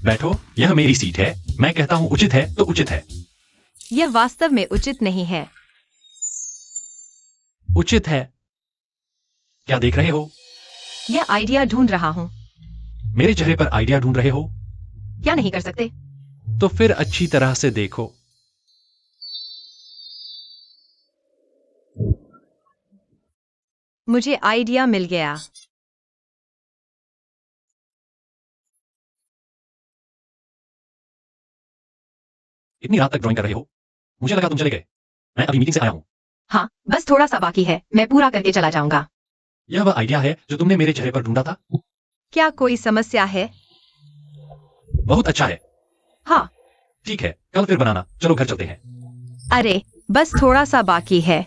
बैठो, यह मेरी सीट है। मैं कहता हूँ उचित है तो उचित है। यह वास्तव में उचित नहीं है। उचित है। क्या देख रहे हो? यह आइडिया ढूंढ रहा हूँ। मेरे चेहरे पर आइडिया ढूंढ रहे हो? क्या नहीं कर सकते? तो फिर अच्छी तरह से देखो। मुझे आइडिया मिल गया। इतनी रात तक ड्राइंग कर रहे हो? मुझे लगा तुम चले गए। मैं अभी मीटिंग से आया हूँ। हाँ, बस थोड़ा सा बाकी है, मैं पूरा करके चला जाऊंगा। यह वह आइडिया है जो तुमने मेरे चेहरे पर ढूंढा था। क्या कोई समस्या है? बहुत अच्छा है। हाँ। ठीक है, कल फिर बनाना। चलो घर चलते हैं। अरे, बस थोड़ा सा बाकी है।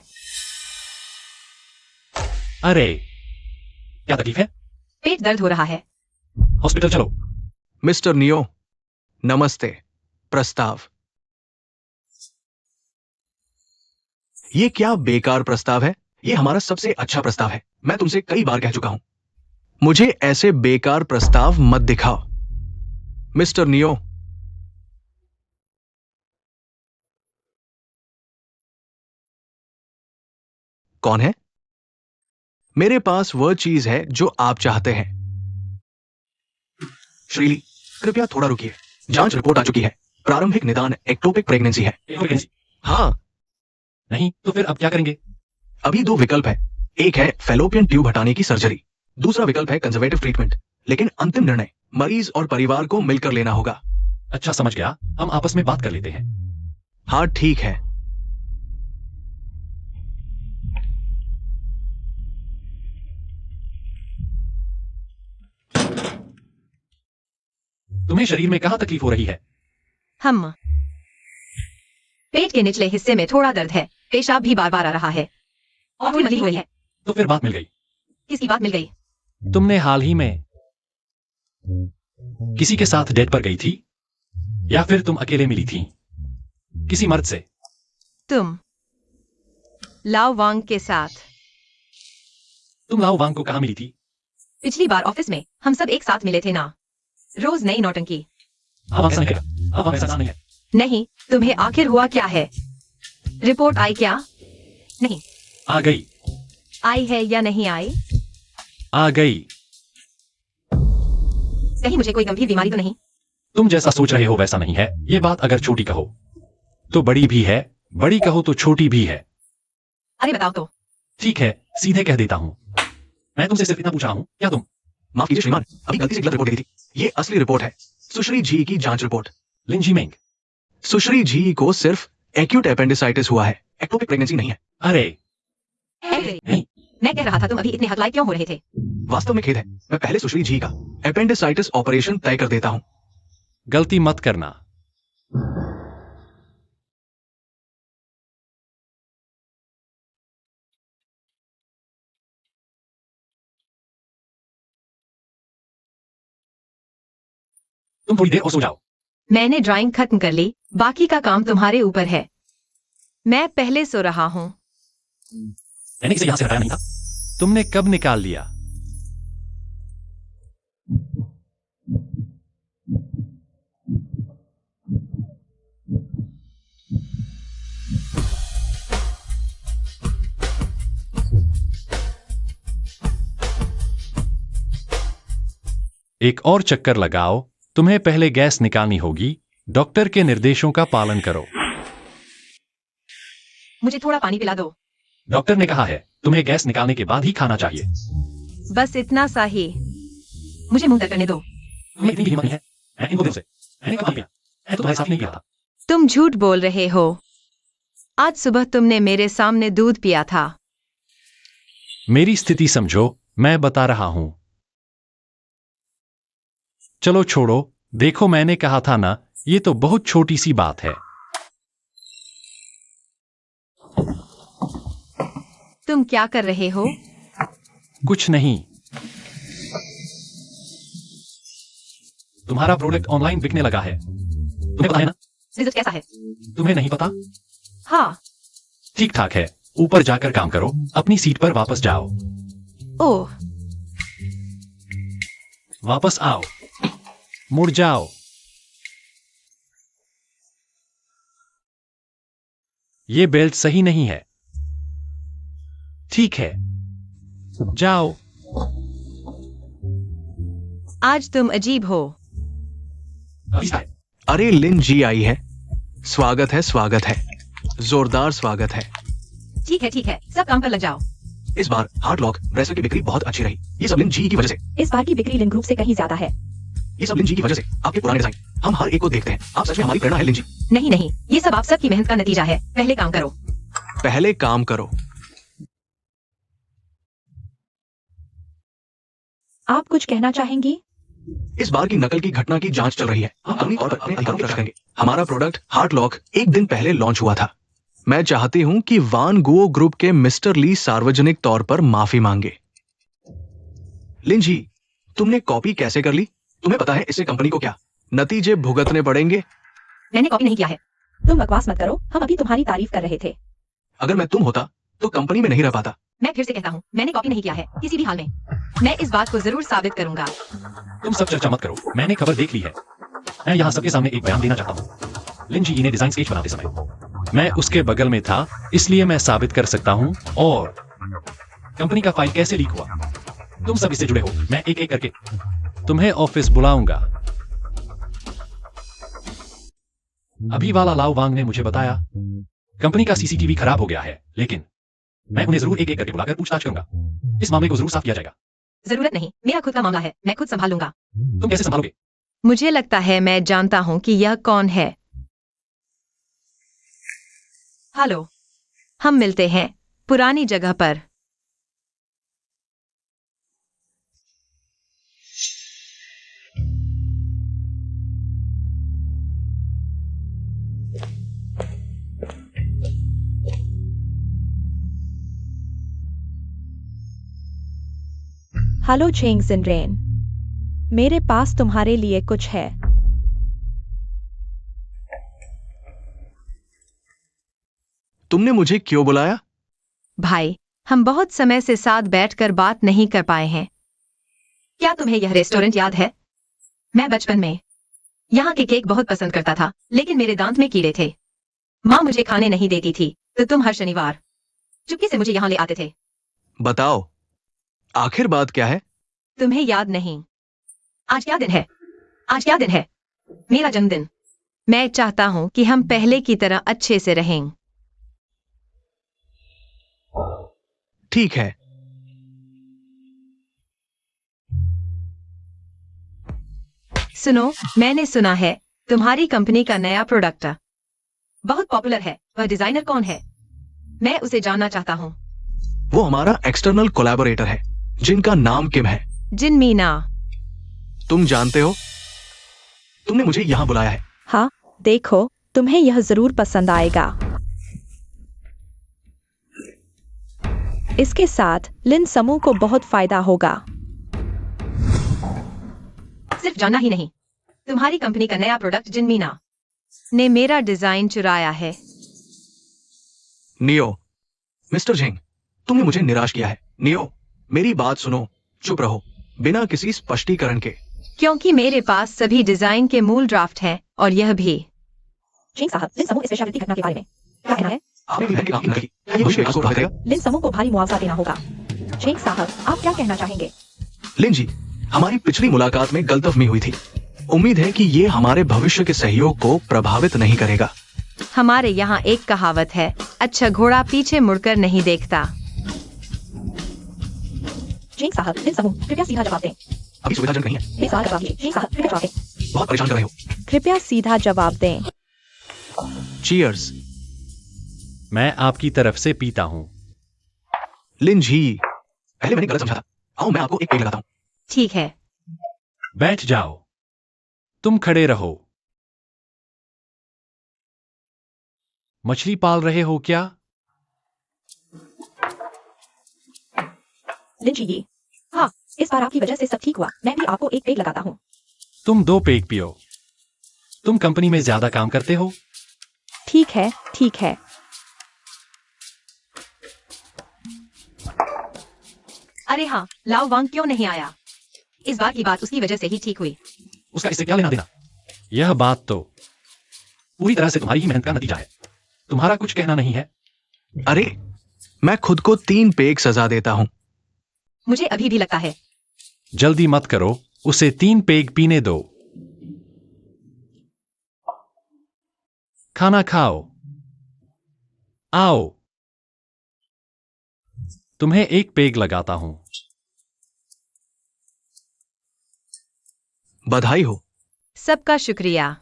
अरे, क्या तकलीफ है? पेट दर्द हो रहा है। हॉस्पिटल चलो। मिस्टर नियो, नमस्ते। प्रस्ताव। ये क्या बेकार प्रस्ताव है? ये हमारा सबसे अच्छा प्रस्ताव है। मैं तुमसे कई बार कह चुका हूं, मुझे ऐसे बेकार प्रस्ताव मत दिखाओ। मिस्टर नियो, कौन है? मेरे पास वह चीज है जो आप चाहते हैं। श्रीली, कृपया थोड़ा रुकिए। जांच रिपोर्ट आ चुकी है। प्रारंभिक निदान एक्टोपिक प्रेगनेंसी है। हाँ। नहीं तो फिर अब क्या करेंगे? अभी दो विकल्प है। एक है फेलोपियन ट्यूब हटाने की सर्जरी, दूसरा विकल्प है कंजर्वेटिव ट्रीटमेंट। लेकिन अंतिम निर्णय मरीज और परिवार को मिलकर लेना होगा। अच्छा, समझ गया। हम आपस में बात कर लेते हैं। हाँ ठीक है। तुम्हें शरीर में कहाँ तकलीफ हो रही है? हम पेट के निचले हिस्से में थोड़ा दर्द है, पेशाब भी बार बार आ रहा है और थोड़ी मली हो रही है। तो फिर बात मिल गई। किसकी बात मिल गई? तुमने हाल ही में किसी के साथ डेट पर गई थी या फिर तुम अकेले मिली थी किसी मर्द से? तुम लाओ वांग के साथ। तुम लाओ वांग को कहाँ मिली थी? पिछली बार ऑफिस में हम सब एक साथ मिले थे ना। रोज नई नौटंकी। हाँ, वांग ऐसा नहीं करेगा। हाँ, वांग ऐसा नहीं है। नहीं, तुम्हें आखिर हुआ क्या है? रिपोर्ट आई क्या? नहीं। आ गई। आई है या नहीं आई? आ गई। कहीं मुझे कोई गंभीर बीमारी तो नहीं? तुम जैसा सोच रहे हो वैसा नहीं है। ये बात अगर छोटी कहो तो बड़ी भी है, बड़ी कहो तो छोटी भी है। अरे बताओ तो। ठीक है, सीधे कह देता हूँ। मैं तुमसे सिर्फ इतना पूछ रहा हूँ, क्या तुम? माफ कीजिए श्रीमान, अभी गलती से गलत रिपोर्ट दे दी थी। ये असली रिपोर्ट है, सुश्री जी की जांच रिपोर्ट। लिन जीमेंग। सुश्री जी को सिर्फ एक्यूट एपेंडिसाइटिस हुआ है, एक्टोपिक प्रेगनेंसी नहीं है। अरे नहीं, मैं कह रहा था तुम अभी इतने हकलाए क्यों हो रहे थे? वास्तव में खेद है, मैं पहले सुश्री जी का एपेंडिसाइटिस ऑपरेशन तय कर देता हूँ। गलती मत करना। तुम थोड़ी देर और सो जाओ। मैंने ड्राइंग खत्म कर ली, बाकी का काम तुम्हारे ऊपर है। मैं पहले सो रहा हूँ। मैंने इसे यहाँ से हटाया नहीं था। तुमने कब निकाल लिया? एक और चक्कर लगाओ। तुम्हें पहले गैस निकालनी होगी। डॉक्टर के निर्देशों का पालन करो। मुझे थोड़ा पानी पिला दो। डॉक्टर ने कहा है तुम्हें गैस निकालने के बाद ही खाना चाहिए। बस इतना सा ही। मुझे मुंह तक करने दो। तुम्हें इतनी भी हिम्मत नहीं है? मैं इनको दिल से मैंने कब पानी पिया? मैं तो तुम्हारे साथ ही नहीं पिया था। तुम झूठ बोल रहे हो। आज सुबह तुमने मेरे सामने दूध पिया था। मेरी स्थिति समझो, मैं बता रहा हूं। चलो छोड़ो, देखो मैंने कहा था ना, ये तो बहुत छोटी सी बात है। तुम क्या कर रहे हो? कुछ नहीं। तुम्हारा प्रोडक्ट ऑनलाइन बिकने लगा है। तुम्हें पता है ना? रिजल्ट कैसा है? तुम्हें नहीं पता? हाँ। ठीक ठाक है। ऊपर जाकर काम करो, अपनी सीट पर वापस जाओ। ओह, वापस आओ, मुड़ जाओ। ये बेल्ट सही नहीं है। ठीक है, जाओ। आज तुम अजीब हो। अरे लिन जी आई है। स्वागत है, स्वागत है, जोरदार स्वागत है। ठीक है, सब काम पर लग जाओ। इस बार हार्ड लॉक ब्रेसलेट की बिक्री बहुत अच्छी रही। ये सब लिन जी की वजह से। इस बार की बिक्री लिन ग्रुप से कहीं ज्यादा है। ये सब लिन जी की वजह से। आपके पुराने डिजाइन हम हर एक को देखते हैं। आप सच में हमारी प्रेरणा है लिन जी। नहीं, ये सब आप सबकी मेहनत का नतीजा है। पहले काम करो। पहले काम करो। आप कुछ कहना चाहेंगी? इस बार की नकल की घटना की जांच चल रही है। हम अगली और अपने अधिकारों की रक्षा करेंगे। हमारा प्रोडक्ट हार्ड लॉक एक दिन पहले लॉन्च हुआ था। मैं चाहती हूं कि वान गुओ ग्रुप के मिस्टर ली सार्वजनिक तौर पर माफी मांगे। लिन जी, तुमने कॉपी कैसे कर ली? तुम्हें पता है इससे कंपनी को क्या नतीजे भुगतने पड़ेंगे? मैंने कॉपी नहीं किया है। तुम बकवास मत करो, हम अभी तुम्हारी तारीफ कर रहे थे। अगर मैं तुम होता तो कंपनी में नहीं रह पाता। मैं फिर से कहता हूँ, मैंने कॉपी नहीं किया है किसी भी हाल में। मैं इस बात को जरूर साबित करूंगा। तुम सब चर्चा मत करो, मैंने खबर देख ली है। मैं यहाँ सबके सामने एक बयान देना चाहता हूँ। लिन जी ने डिजाइन स्केच बनाते समय मैं उसके बगल में था, इसलिए मैं साबित कर सकता हूँ। और कंपनी का फाइल कैसे लीक हुआ, तुम सब इससे जुड़े हो। मैं एक एक करके तुम्हें ऑफिस बुलाऊंगा। अभी वाला लाओ वांग ने मुझे बताया कंपनी का सीसीटीवी खराब हो गया है, लेकिन मैं उन्हें जरूर एक एक करके बुलाकर पूछताछ करूंगा। इस मामले को जरूर साफ किया जाएगा। जरूरत नहीं, मेरा खुद का मामला है, मैं खुद संभाल लूंगा। तुम कैसे संभालोगे? मुझे लगता है मैं जानता हूँ कि यह कौन है। हेलो, हम मिलते हैं पुरानी जगह पर। हेलो चेंग जिनरेन, मेरे पास तुम्हारे लिए कुछ है। तुमने मुझे क्यों बुलाया? भाई, हम बहुत समय से साथ बैठकर बात नहीं कर पाए हैं। क्या तुम्हें यह रेस्टोरेंट याद है? मैं बचपन में यहाँ के केक बहुत पसंद करता था, लेकिन मेरे दांत में कीड़े थे। माँ मुझे खाने नहीं देती थी, तो तुम हर शनिवार चुपके से मुझे यहाँ ले आते थे। बताओ, आखिर बात क्या है? तुम्हें याद नहीं? आज क्या दिन है? आज क्या दिन है? मेरा जन्मदिन। मैं चाहता हूँ कि हम पहले की तरह अच्छे से रहें। ठीक है। सुनो, मैंने सुना है तुम्हारी कंपनी का नया प्रोडक्ट बहुत पॉपुलर है। वह डिजाइनर कौन है? मैं उसे जानना चाहता हूँ। वो हमारा एक्सटर्नल कोलैबोरेटर है, जिनका नाम किम है। जिन मीना। तुम जानते हो, तुमने मुझे यहाँ बुलाया है। हाँ, देखो, तुम्हें यह जरूर पसंद आएगा। इसके साथ लिन समूह को बहुत फायदा होगा। सिर्फ जानना ही नहीं, तुम्हारी कंपनी का नया प्रोडक्ट जिन मीना ने मेरा डिजाइन चुराया है। नियो, मिस्टर झिंग, तुमने मुझे निराश किया है। नियो, मेरी बात सुनो, चुप रहो, बिना किसी स्पष्टीकरण के। क्योंकि मेरे पास सभी डिजाइन के मूल ड्राफ्ट हैं, और यह भी। चेंग साहब, लिन समूह स्पेशलिटी घटना के बारे में क्या कहना है? आपने भी काम नहीं की, ये भविष्य विकास को बढ़ावा देगा। लिन समूह को भारी मुआवजा देना होगा। चेंग साहब, आप क्या कहना चाहेंगे? लिन जी, हमारी पिछली मुलाकात में गलतफहमी हुई थी। उम्मीद है कि ये हमारे भविष्य के सहयोग को प्रभावित नहीं करेगा। हमारे यहाँ एक कहावत है, अच्छा घोड़ा पीछे मुड़कर नहीं देखता। चेंग साहब, लिन समूह, कृपया सीधा जवाब दें। अभी सुविधाजनक नहीं है। मेरे सवाल का जवाब दीजिए। चेंग साहब, कृपया जवाब दें। बहुत परेशान कर रहे हो। कृपया सीधा जवाब दें। चीयर्स। मैं आपकी तरफ से पीता हूं। लिन जी, पहले मैंने गलत समझा था। आओ मैं आपको एक पेड़ लगाता हूँ। ठीक है। बैठ जाओ। तुम खड़े रहो। मछली पाल रहे हो क्या? लिन जी, हाँ, इस बार आपकी वजह से सब ठीक हुआ। मैं भी आपको एक पेग लगाता हूँ। तुम 2 पेग पियो। तुम कंपनी में ज्यादा काम करते हो? ठीक है, ठीक है। अरे हाँ, लाओ वांग क्यों नहीं आया? इस बार की बात उसकी वजह से ही ठीक हुई। उसका इससे क्या लेना देना? यह बात तो पूरी तरह से तुम्हारी ही मेहनत का नतीजा है। तुम्हारा कुछ कहना नहीं है? अरे, मैं खुद को 3 पेग सजा देता हूँ। मुझे अभी भी लगता है। जल्दी मत करो, उसे 3 पेग पीने दो। खाना खाओ। आओ, तुम्हें 1 पेग लगाता हूं। बधाई हो। सबका शुक्रिया।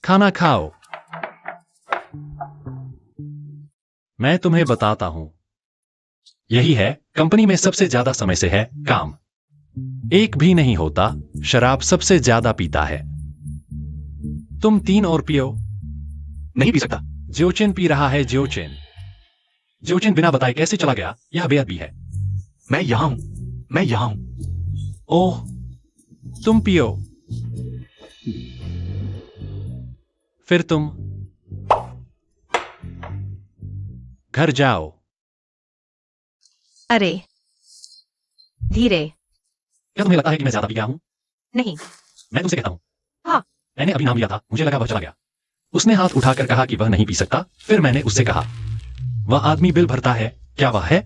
खाना खाओ। मैं तुम्हें बताता हूं, यही है कंपनी में सबसे ज्यादा समय से है काम। एक भी नहीं होता, शराब सबसे ज्यादा पीता है। तुम 3 और पियो। नहीं पी सकता। ज्योचिन पी रहा है। ज्योचिन बिना बताए कैसे चला गया? यह बेअदबी है। मैं यहां हूं, मैं यहां हूं। ओह, तुम पियो। फिर तुम घर जाओ। अरे, धीरे। क्या तुम्हें लगता है कि मैं ज्यादा पी गया हूं? नहीं। मैं तुमसे कहता हूं। हाँ। मैंने अभी नाम लिया था, मुझे लगा वह चला गया। उसने हाथ उठाकर कहा कि वह नहीं पी सकता। फिर मैंने उससे कहा, वह आदमी बिल भरता है, क्या वह है?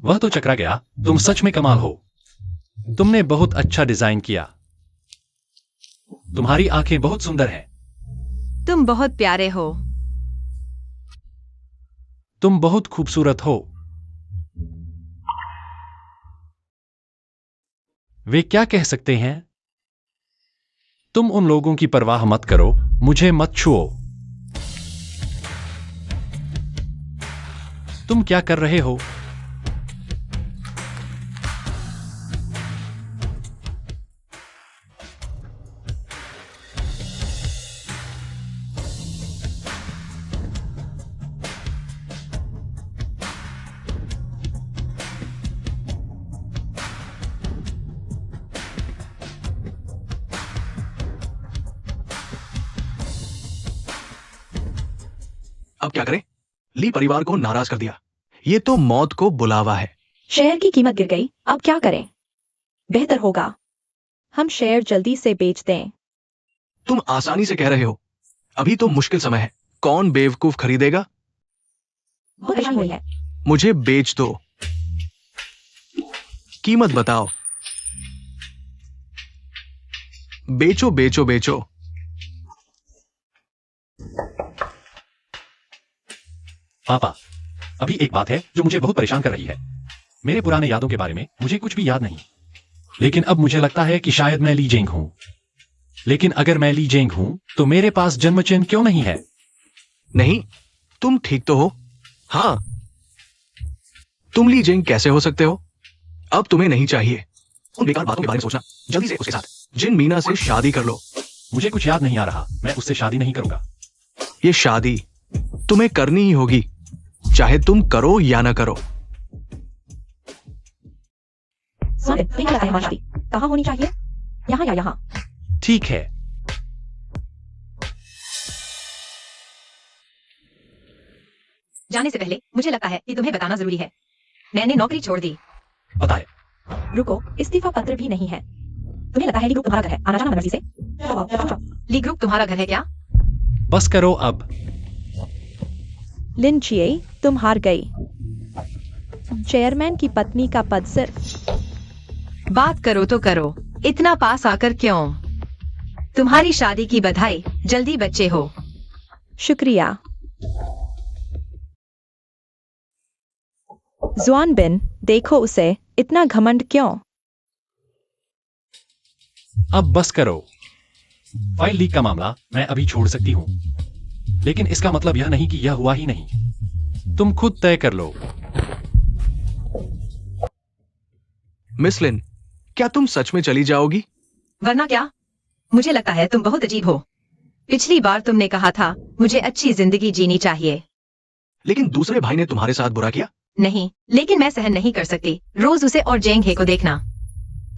वह तो चकरा गया। तुम सच में कमाल हो। तुमने बहुत अच्छा डिजाइन किया। तुम्हारी आंखें बहुत सुंदर हैं। तुम बहुत प्यारे हो। तुम बहुत खूबसूरत हो। वे क्या कह सकते हैं? तुम उन लोगों की परवाह मत करो, मुझे मत छुओ। तुम क्या कर रहे हो? अब क्या करें? ली परिवार को नाराज कर दिया। ये तो मौत को बुलावा है। शेयर की कीमत गिर गई, अब क्या करें? बेहतर होगा हम शेयर जल्दी से बेच दें। तुम आसानी से कह रहे हो, अभी तो मुश्किल समय है। कौन बेवकूफ खरीदेगा? बहुत परेशानी हुई है। मुझे बेच दो। कीमत बताओ। बेचो बेचो बेचो। पापा, अभी एक बात है जो मुझे बहुत परेशान कर रही है। मेरे पुराने यादों के बारे में मुझे कुछ भी याद नहीं, लेकिन अब मुझे लगता है कि शायद मैं ली जेंग हूं। लेकिन अगर मैं ली जेंग हूं तो मेरे पास जन्म चिन्ह क्यों नहीं है? नहीं, तुम ठीक तो हो। हाँ, तुम ली जेंग कैसे हो सकते हो? अब तुम्हें नहीं चाहिए उन बेकार बातों के बारे में सोचना। जल्दी से उसके साथ जिन मीना से शादी कर लो। मुझे कुछ याद नहीं आ रहा। मैं उससे शादी नहीं करूंगा। ये शादी तुम्हें करनी ही होगी, चाहे तुम करो या ना करो। सुन, तुम्हें क्या लगता है हमारी शादी कहाँ होनी चाहिए? यहाँ या यहाँ? ठीक है। जाने से पहले मुझे लगता है कि तुम्हें बताना जरूरी है। मैंने नौकरी छोड़ दी। पता है। रुको, इस्तीफा पत्र भी नहीं है। तुम्हें लगता है ली ग्रुप तुम्हारा घर है? आना जाना मर्जी से। जाओ। ली ग्रुप तुम्हारा घर है क्या? बस करो अब। लिन चिए, तुम हार गई। चेयरमैन की पत्नी का पद सिर्फ। बात करो तो करो, इतना पास आकर क्यों? तुम्हारी शादी की बधाई। जल्दी बच्चे हो। शुक्रिया। जुआन बिन, देखो उसे, इतना घमंड क्यों? अब बस करो। फाइल लीक का मामला मैं अभी छोड़ सकती हूं, लेकिन इसका मतलब यह नहीं कि यह हुआ ही नहीं। तुम खुद तय कर लो। मिस लिन, क्या तुम सच में चली जाओगी? वरना क्या? मुझे लगता है तुम बहुत अजीब हो। पिछली बार तुमने कहा था मुझे अच्छी जिंदगी जीनी चाहिए। लेकिन दूसरे भाई ने तुम्हारे साथ बुरा किया। नहीं, लेकिन मैं सहन नहीं कर सकती रोज उसे और जेंग हे को देखना।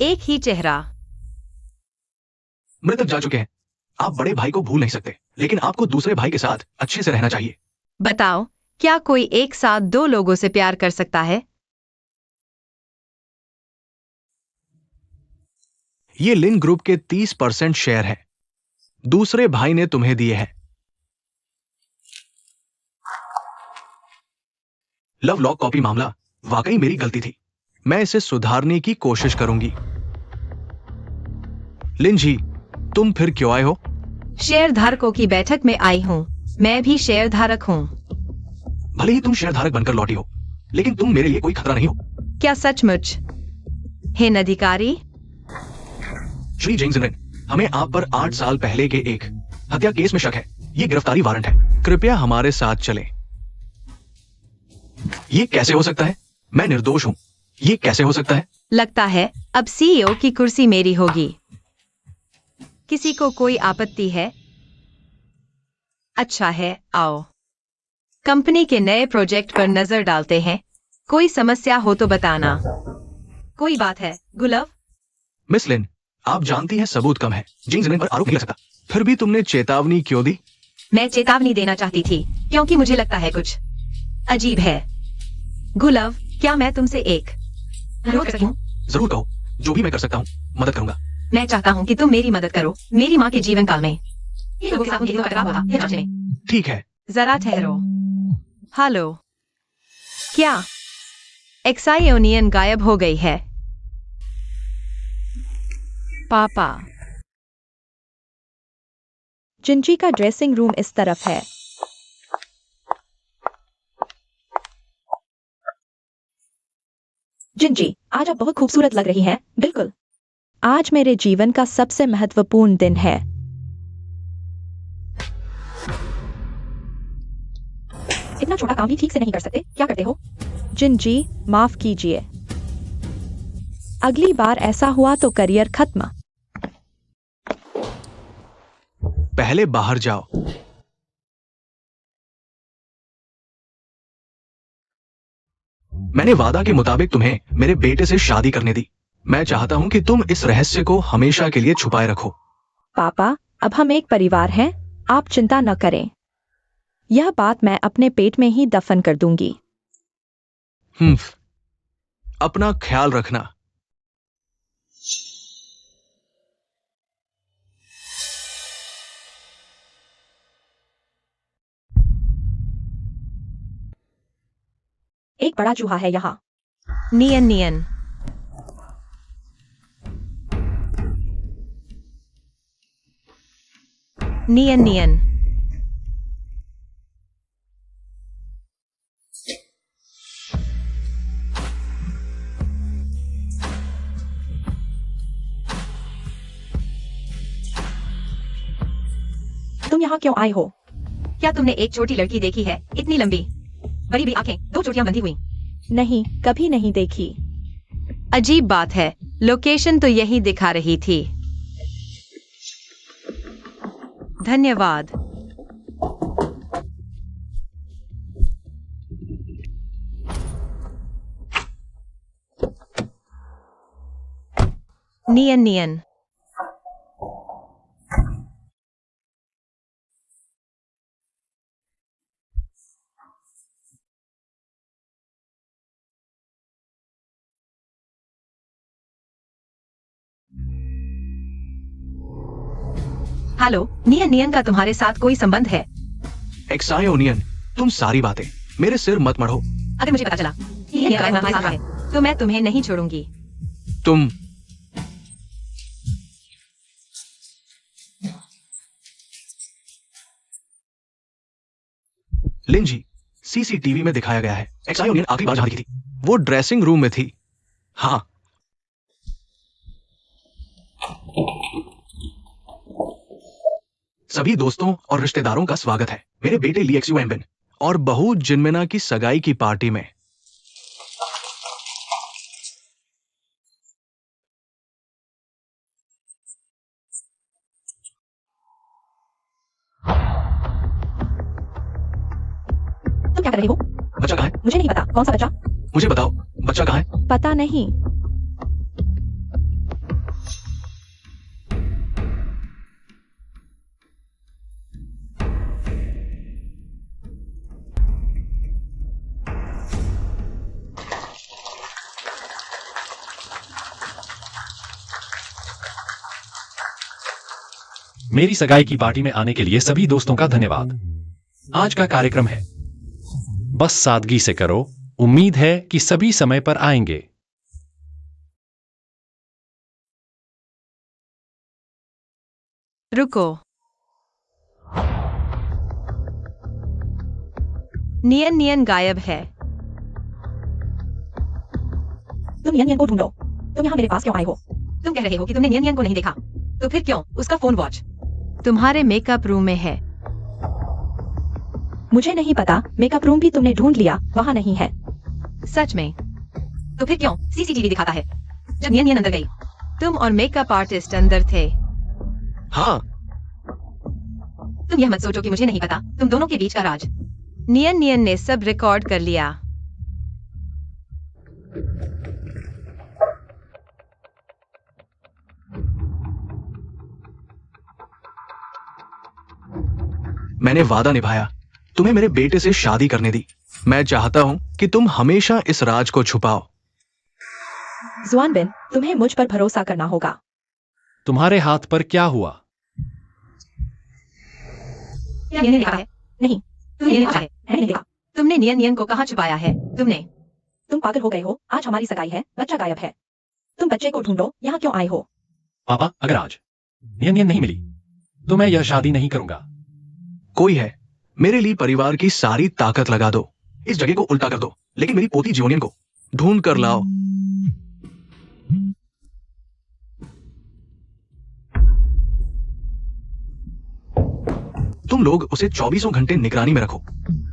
एक ही चेहरा। मृतक जा चुके हैं। आप बड़े भाई को भूल नहीं सकते, लेकिन आपको दूसरे भाई के साथ अच्छे से रहना चाहिए। बताओ, क्या कोई एक साथ दो लोगों से प्यार कर सकता है? ये लिन ग्रुप के 30% शेयर है, दूसरे भाई ने तुम्हें दिए हैं। लव लॉक कॉपी मामला वाकई मेरी गलती थी। मैं इसे सुधारने की कोशिश करूंगी। लिन जी, तुम फिर क्यों आए हो? शेयर धारकों की बैठक में आई हूँ। मैं भी शेयर धारक हूँ। भले ही तुम शेयर धारक बनकर लौटी हो, लेकिन तुम मेरे लिए कोई खतरा नहीं हो। क्या सचमुच? हेन अधिकारी, श्री जेंगजिन, हमें आप पर 8 साल पहले के एक हत्या केस में शक है। ये गिरफ्तारी वारंट है। कृपया हमारे साथ चलें। ये कैसे हो सकता है? मैं निर्दोष हूं। ये कैसे हो सकता है? लगता है अब सीईओ की कुर्सी मेरी होगी। किसी को कोई आपत्ति है? अच्छा है, आओ कंपनी के नए प्रोजेक्ट पर नजर डालते हैं। कोई समस्या हो तो बताना। कोई बात है, गुलाब? मिस लिन, आप जानती हैं सबूत कम है। जेंगजिन पर आरोप नहीं लग सकता। फिर भी तुमने चेतावनी क्यों दी? मैं चेतावनी देना चाहती थी क्योंकि मुझे लगता है कुछ अजीब है। गुलाब, क्या मैं तुमसे एक अनुरोध कर सकती हूँ? जरूर कहो। जो भी मैं कर सकता हूँ मदद करूंगा। मैं चाहता हूँ कि तुम मेरी मदद करो मेरी माँ के जीवन काल में। ये लोगों के साथ उनके दिलों का टकराव हुआ, यह जांचने में। ठीक है। जरा ठहरो। हेलो, क्या एक्साइओनियन गायब हो गई है? पापा, जिंजी का ड्रेसिंग रूम इस तरफ है। जिंजी, आज आप बहुत खूबसूरत लग रही हैं। बिल्कुल। आज मेरे जीवन का सबसे महत्वपूर्ण दिन है। इतना छोटा काम भी ठीक से नहीं कर सकते, क्या करते हो? जिंजी, माफ कीजिए। अगली बार ऐसा हुआ तो करियर खत्म। पहले बाहर जाओ। मैंने वादा के मुताबिक तुम्हें मेरे बेटे से शादी करने दी। मैं चाहता हूं कि तुम इस रहस्य को हमेशा के लिए छुपाए रखो। पापा, अब हम एक परिवार हैं, आप चिंता न करें। यह बात मैं अपने पेट में ही दफन कर दूंगी। अपना ख्याल रखना। एक बड़ा चूहा है यहाँ। नियन नियन। नियन नियन। तुम यहाँ क्यों आए हो? क्या तुमने एक छोटी लड़की देखी है, इतनी लंबी, बड़ी भी आंखें, 2 चोटियां बंधी हुई? नहीं, कभी नहीं देखी। अजीब बात है, लोकेशन तो यही दिखा रही थी। धन्यवाद। नियन नियन। हेलो, नियन नियन का तुम्हारे साथ कोई संबंध है? एक्सायोनियन, तुम सारी बातें मेरे सिर मत मढ़ो। अगर मुझे पता चला कि ये हमारे साथ है, तो मैं तुम्हें नहीं छोड़ूंगी। तुम लिंजी, सीसीटीवी में दिखाया गया है। एक्सायोनियन आखिरी बार जहां दिखी थी, वो ड्रेसिंग रूम में थी। हाँ। सभी दोस्तों और रिश्तेदारों का स्वागत है मेरे बेटे ली एक्सयूएम्बिन और बहू जिनमिना की सगाई की पार्टी में। तुम क्या कर रहे हो? बच्चा कहाँ है? मुझे नहीं पता। कौन सा बच्चा? मुझे बताओ, बच्चा कहाँ है? पता नहीं। मेरी सगाई की पार्टी में आने के लिए सभी दोस्तों का धन्यवाद। आज का कार्यक्रम है, बस सादगी से करो। उम्मीद है कि सभी समय पर आएंगे। रुको, नियन नियन गायब है। तुम नियन नियन को ढूंढो। तुम यहाँ मेरे पास क्यों आए हो? तुम कह रहे हो कि तुमने नियन नियन को नहीं देखा, तो फिर क्यों उसका फोन वॉच तुम्हारे मेकअप रूम में है? मुझे नहीं पता। मेकअप रूम भी तुमने ढूंढ लिया, वहाँ नहीं है। सच में? तो फिर क्यों सीसीटीवी दिखाता है? जब नियन नियन अंदर गई, तुम और मेकअप आर्टिस्ट अंदर थे। हाँ। तुम यह मत सोचो कि मुझे नहीं पता। तुम दोनों के बीच का राज नियन नियन ने सब रिकॉर्ड कर लिया। मैंने वादा निभाया, तुम्हें मेरे बेटे से शादी करने दी। मैं चाहता हूं कि तुम हमेशा इस राज को छुपाओ। जुआनबिन, तुम्हें मुझ पर भरोसा करना होगा। तुम्हारे हाथ पर क्या हुआ? क्या नियन ने देखा है? नहीं, तुमने नियन देखा है? मैंने नहीं देखा। तुमने नियन नियन को कहाँ छुपाया है? तुम पागल हो गए हो। आज हमारी सगाई है, बच्चा गायब है। तुम बच्चे को ढूंढो। यहाँ क्यों आए हो? पापा, अगर आज नियन नियन नहीं मिली तो मैं यह शादी नहीं करूंगा। कोई है, मेरे लिए परिवार की सारी ताकत लगा दो। इस जगह को उल्टा कर दो, लेकिन मेरी पोती जियोनियन को ढूंढ कर लाओ। तुम लोग उसे 24 घंटे निगरानी में रखो।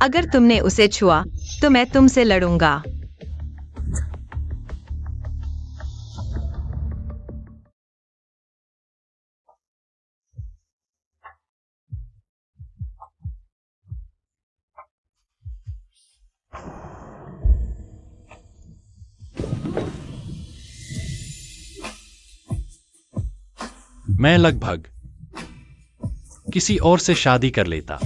अगर तुमने उसे छुआ तो मैं तुमसे लड़ूंगा। मैं लगभग किसी और से शादी कर लेता।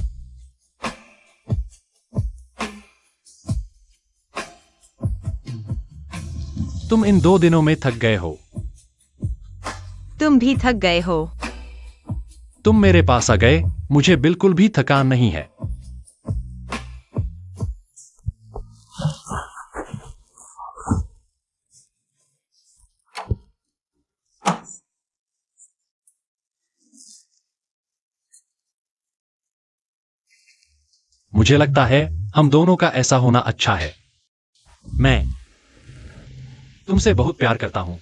तुम इन 2 दिनों में थक गए हो। तुम भी थक गए हो। तुम मेरे पास आ गए, मुझे बिल्कुल भी थकान नहीं है। मुझे लगता है हम दोनों का ऐसा होना अच्छा है। मैं तुमसे बहुत प्यार करता हूं।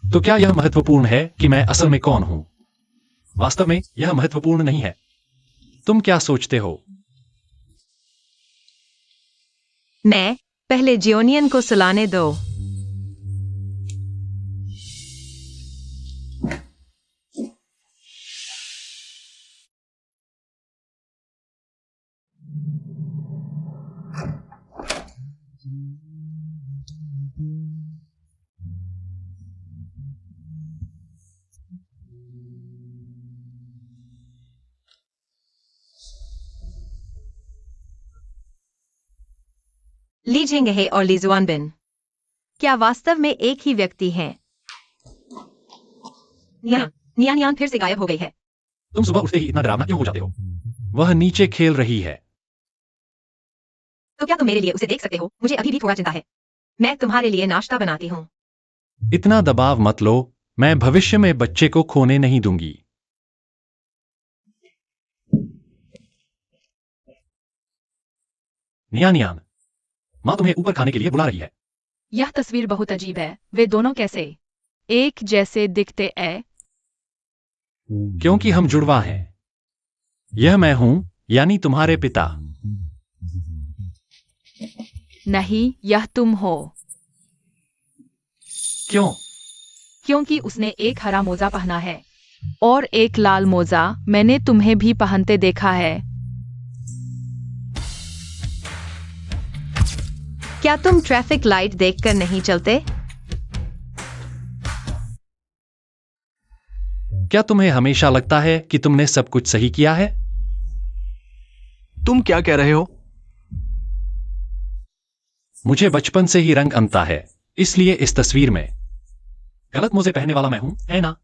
तो क्या यह महत्वपूर्ण है कि मैं असल में कौन हूं? वास्तव में यह महत्वपूर्ण नहीं है। तुम क्या सोचते हो? मैं पहले जियोनियन को सुलाने दो। ली जेंगे और ली जुआनबिन क्या वास्तव में एक ही व्यक्ति हैं? नियान फिर से गायब हो गई है। तुम सुबह उठते ही इतना डरावना क्यों हो जाते हो? वह नीचे खेल रही है। तो क्या तुम मेरे लिए उसे देख सकते हो? मुझे अभी भी थोड़ा चिंता है। मैं तुम्हारे लिए नाश्ता बनाती हूँ। इतना दबाव मत लो, मैं भविष्य में बच्चे को खोने नहीं दूंगी। नियान, माँ तुम्हें ऊपर खाने के लिए बुला रही है। यह तस्वीर बहुत अजीब है। वे दोनों कैसे एक जैसे दिखते हैं? क्योंकि हम जुड़वा हैं। यह मैं हूं, यानी तुम्हारे पिता। नहीं, यह तुम हो। क्यों? क्योंकि उसने एक हरा मोजा पहना है और एक लाल मोजा मैंने तुम्हें भी पहनते देखा है। क्या तुम ट्रैफिक लाइट देखकर नहीं चलते? क्या तुम्हें हमेशा लगता है कि तुमने सब कुछ सही किया है? तुम क्या कह रहे हो? मुझे बचपन से ही रंग अनता है, इसलिए इस तस्वीर में गलत मोजे पहनने वाला मैं हूं, है ना?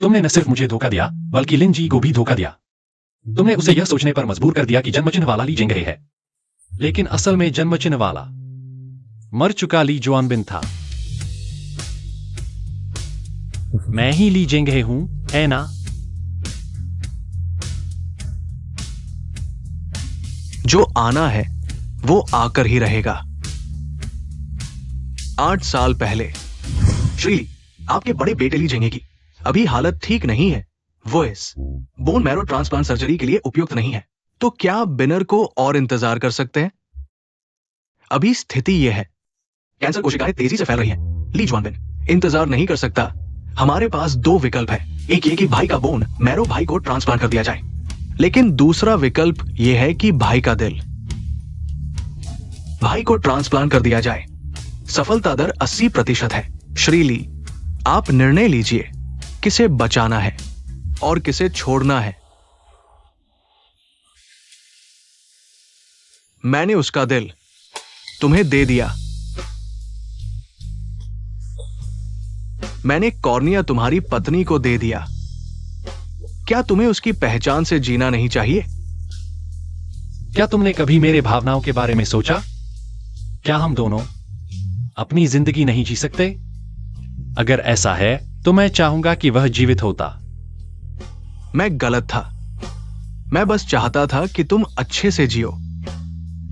तुमने न सिर्फ मुझे धोखा दिया, बल्कि लिन जी को भी धोखा दिया। तुमने उसे यह सोचने पर मजबूर कर दिया कि जन्मचिन्ह वाला ली जेंगे है। लेकिन असल में जन्मचिन्ह वाला मर चुका ली जुआनबिन था। मैं ही ली जेंगे हूं, है ना? जो आना है वो आकर ही रहेगा। 8 साल पहले श्री आपके बड़े बेटे ली जेंगे की अभी हालत ठीक नहीं है। वो इस बोन मैरो ट्रांसप्लांट सर्जरी के लिए उपयुक्त नहीं है। तो क्या बिनर को और इंतजार कर सकते हैं? अभी स्थिति यह है, कैंसर कोशिकाएं तेजी से फैल रही हैं। ली जुआनबिन इंतजार नहीं कर सकता। हमारे पास 2 विकल्प है। एक ये कि भाई का बोन मैरो भाई को ट्रांसप्लांट कर दिया जाए, लेकिन दूसरा विकल्प यह है कि भाई का दिल भाई को ट्रांसप्लांट कर दिया जाए। सफलता दर 80% है। श्री ली, आप निर्णय लीजिए किसे बचाना है और किसे छोड़ना है। मैंने उसका दिल तुम्हें दे दिया। मैंने कॉर्निया तुम्हारी पत्नी को दे दिया। क्या तुम्हें उसकी पहचान से जीना नहीं चाहिए? क्या तुमने कभी मेरे भावनाओं के बारे में सोचा? क्या हम दोनों अपनी जिंदगी नहीं जी सकते? अगर ऐसा है तो मैं चाहूंगा कि वह जीवित होता। मैं गलत था। मैं बस चाहता था कि तुम अच्छे से जियो,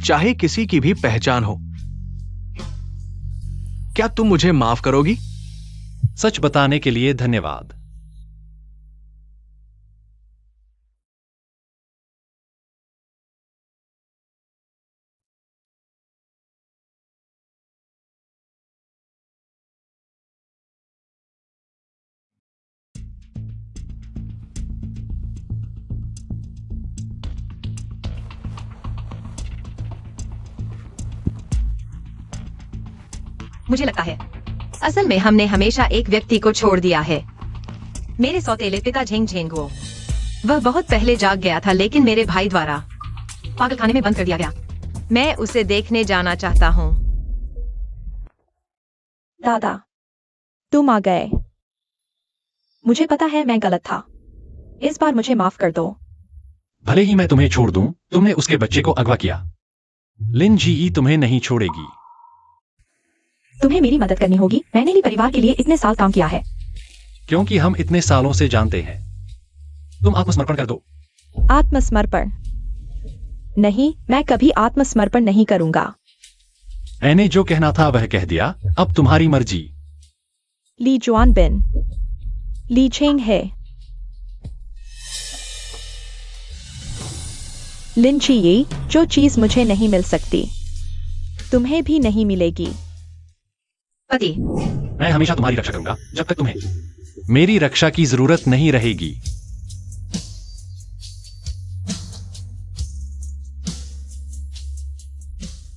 चाहे किसी की भी पहचान हो। क्या तुम मुझे माफ करोगी? सच बताने के लिए धन्यवाद। मुझे लगता है असल में हमने हमेशा एक व्यक्ति को छोड़ दिया है। मेरे सौतेले पिता झेंग झेंगो। वह बहुत पहले जाग गया था, लेकिन मेरे भाई द्वारा पागलखाने में बंद कर दिया गया। मैं उसे देखने जाना चाहता हूँ। दादा, तुम आ गए। मुझे पता है मैं गलत था। इस बार मुझे माफ कर दो। भले ही मैं तुम्हें छोड़ दूं, तुमने उसके बच्चे को अगवा किया। लिन जी तुम्हें नहीं छोड़ेगी। तुम्हें मेरी मदद करनी होगी। मैंने भी परिवार के लिए इतने साल काम किया है। क्योंकि हम इतने सालों से जानते हैं। तुम आत्मसमर्पण कर दो। आत्मसमर्पण नहीं, मैं कभी आत्मसमर्पण नहीं करूंगा। मैंने जो कहना था वह कह दिया, अब तुम्हारी मर्जी। ली जुआन बिन, ली चेंग है। लिन चाहिए, जो चीज मुझे नहीं मिल सकती, तुम्हें भी नहीं मिलेगी। पति, मैं हमेशा तुम्हारी रक्षा करूंगा जब तक तुम्हें मेरी रक्षा की जरूरत नहीं रहेगी।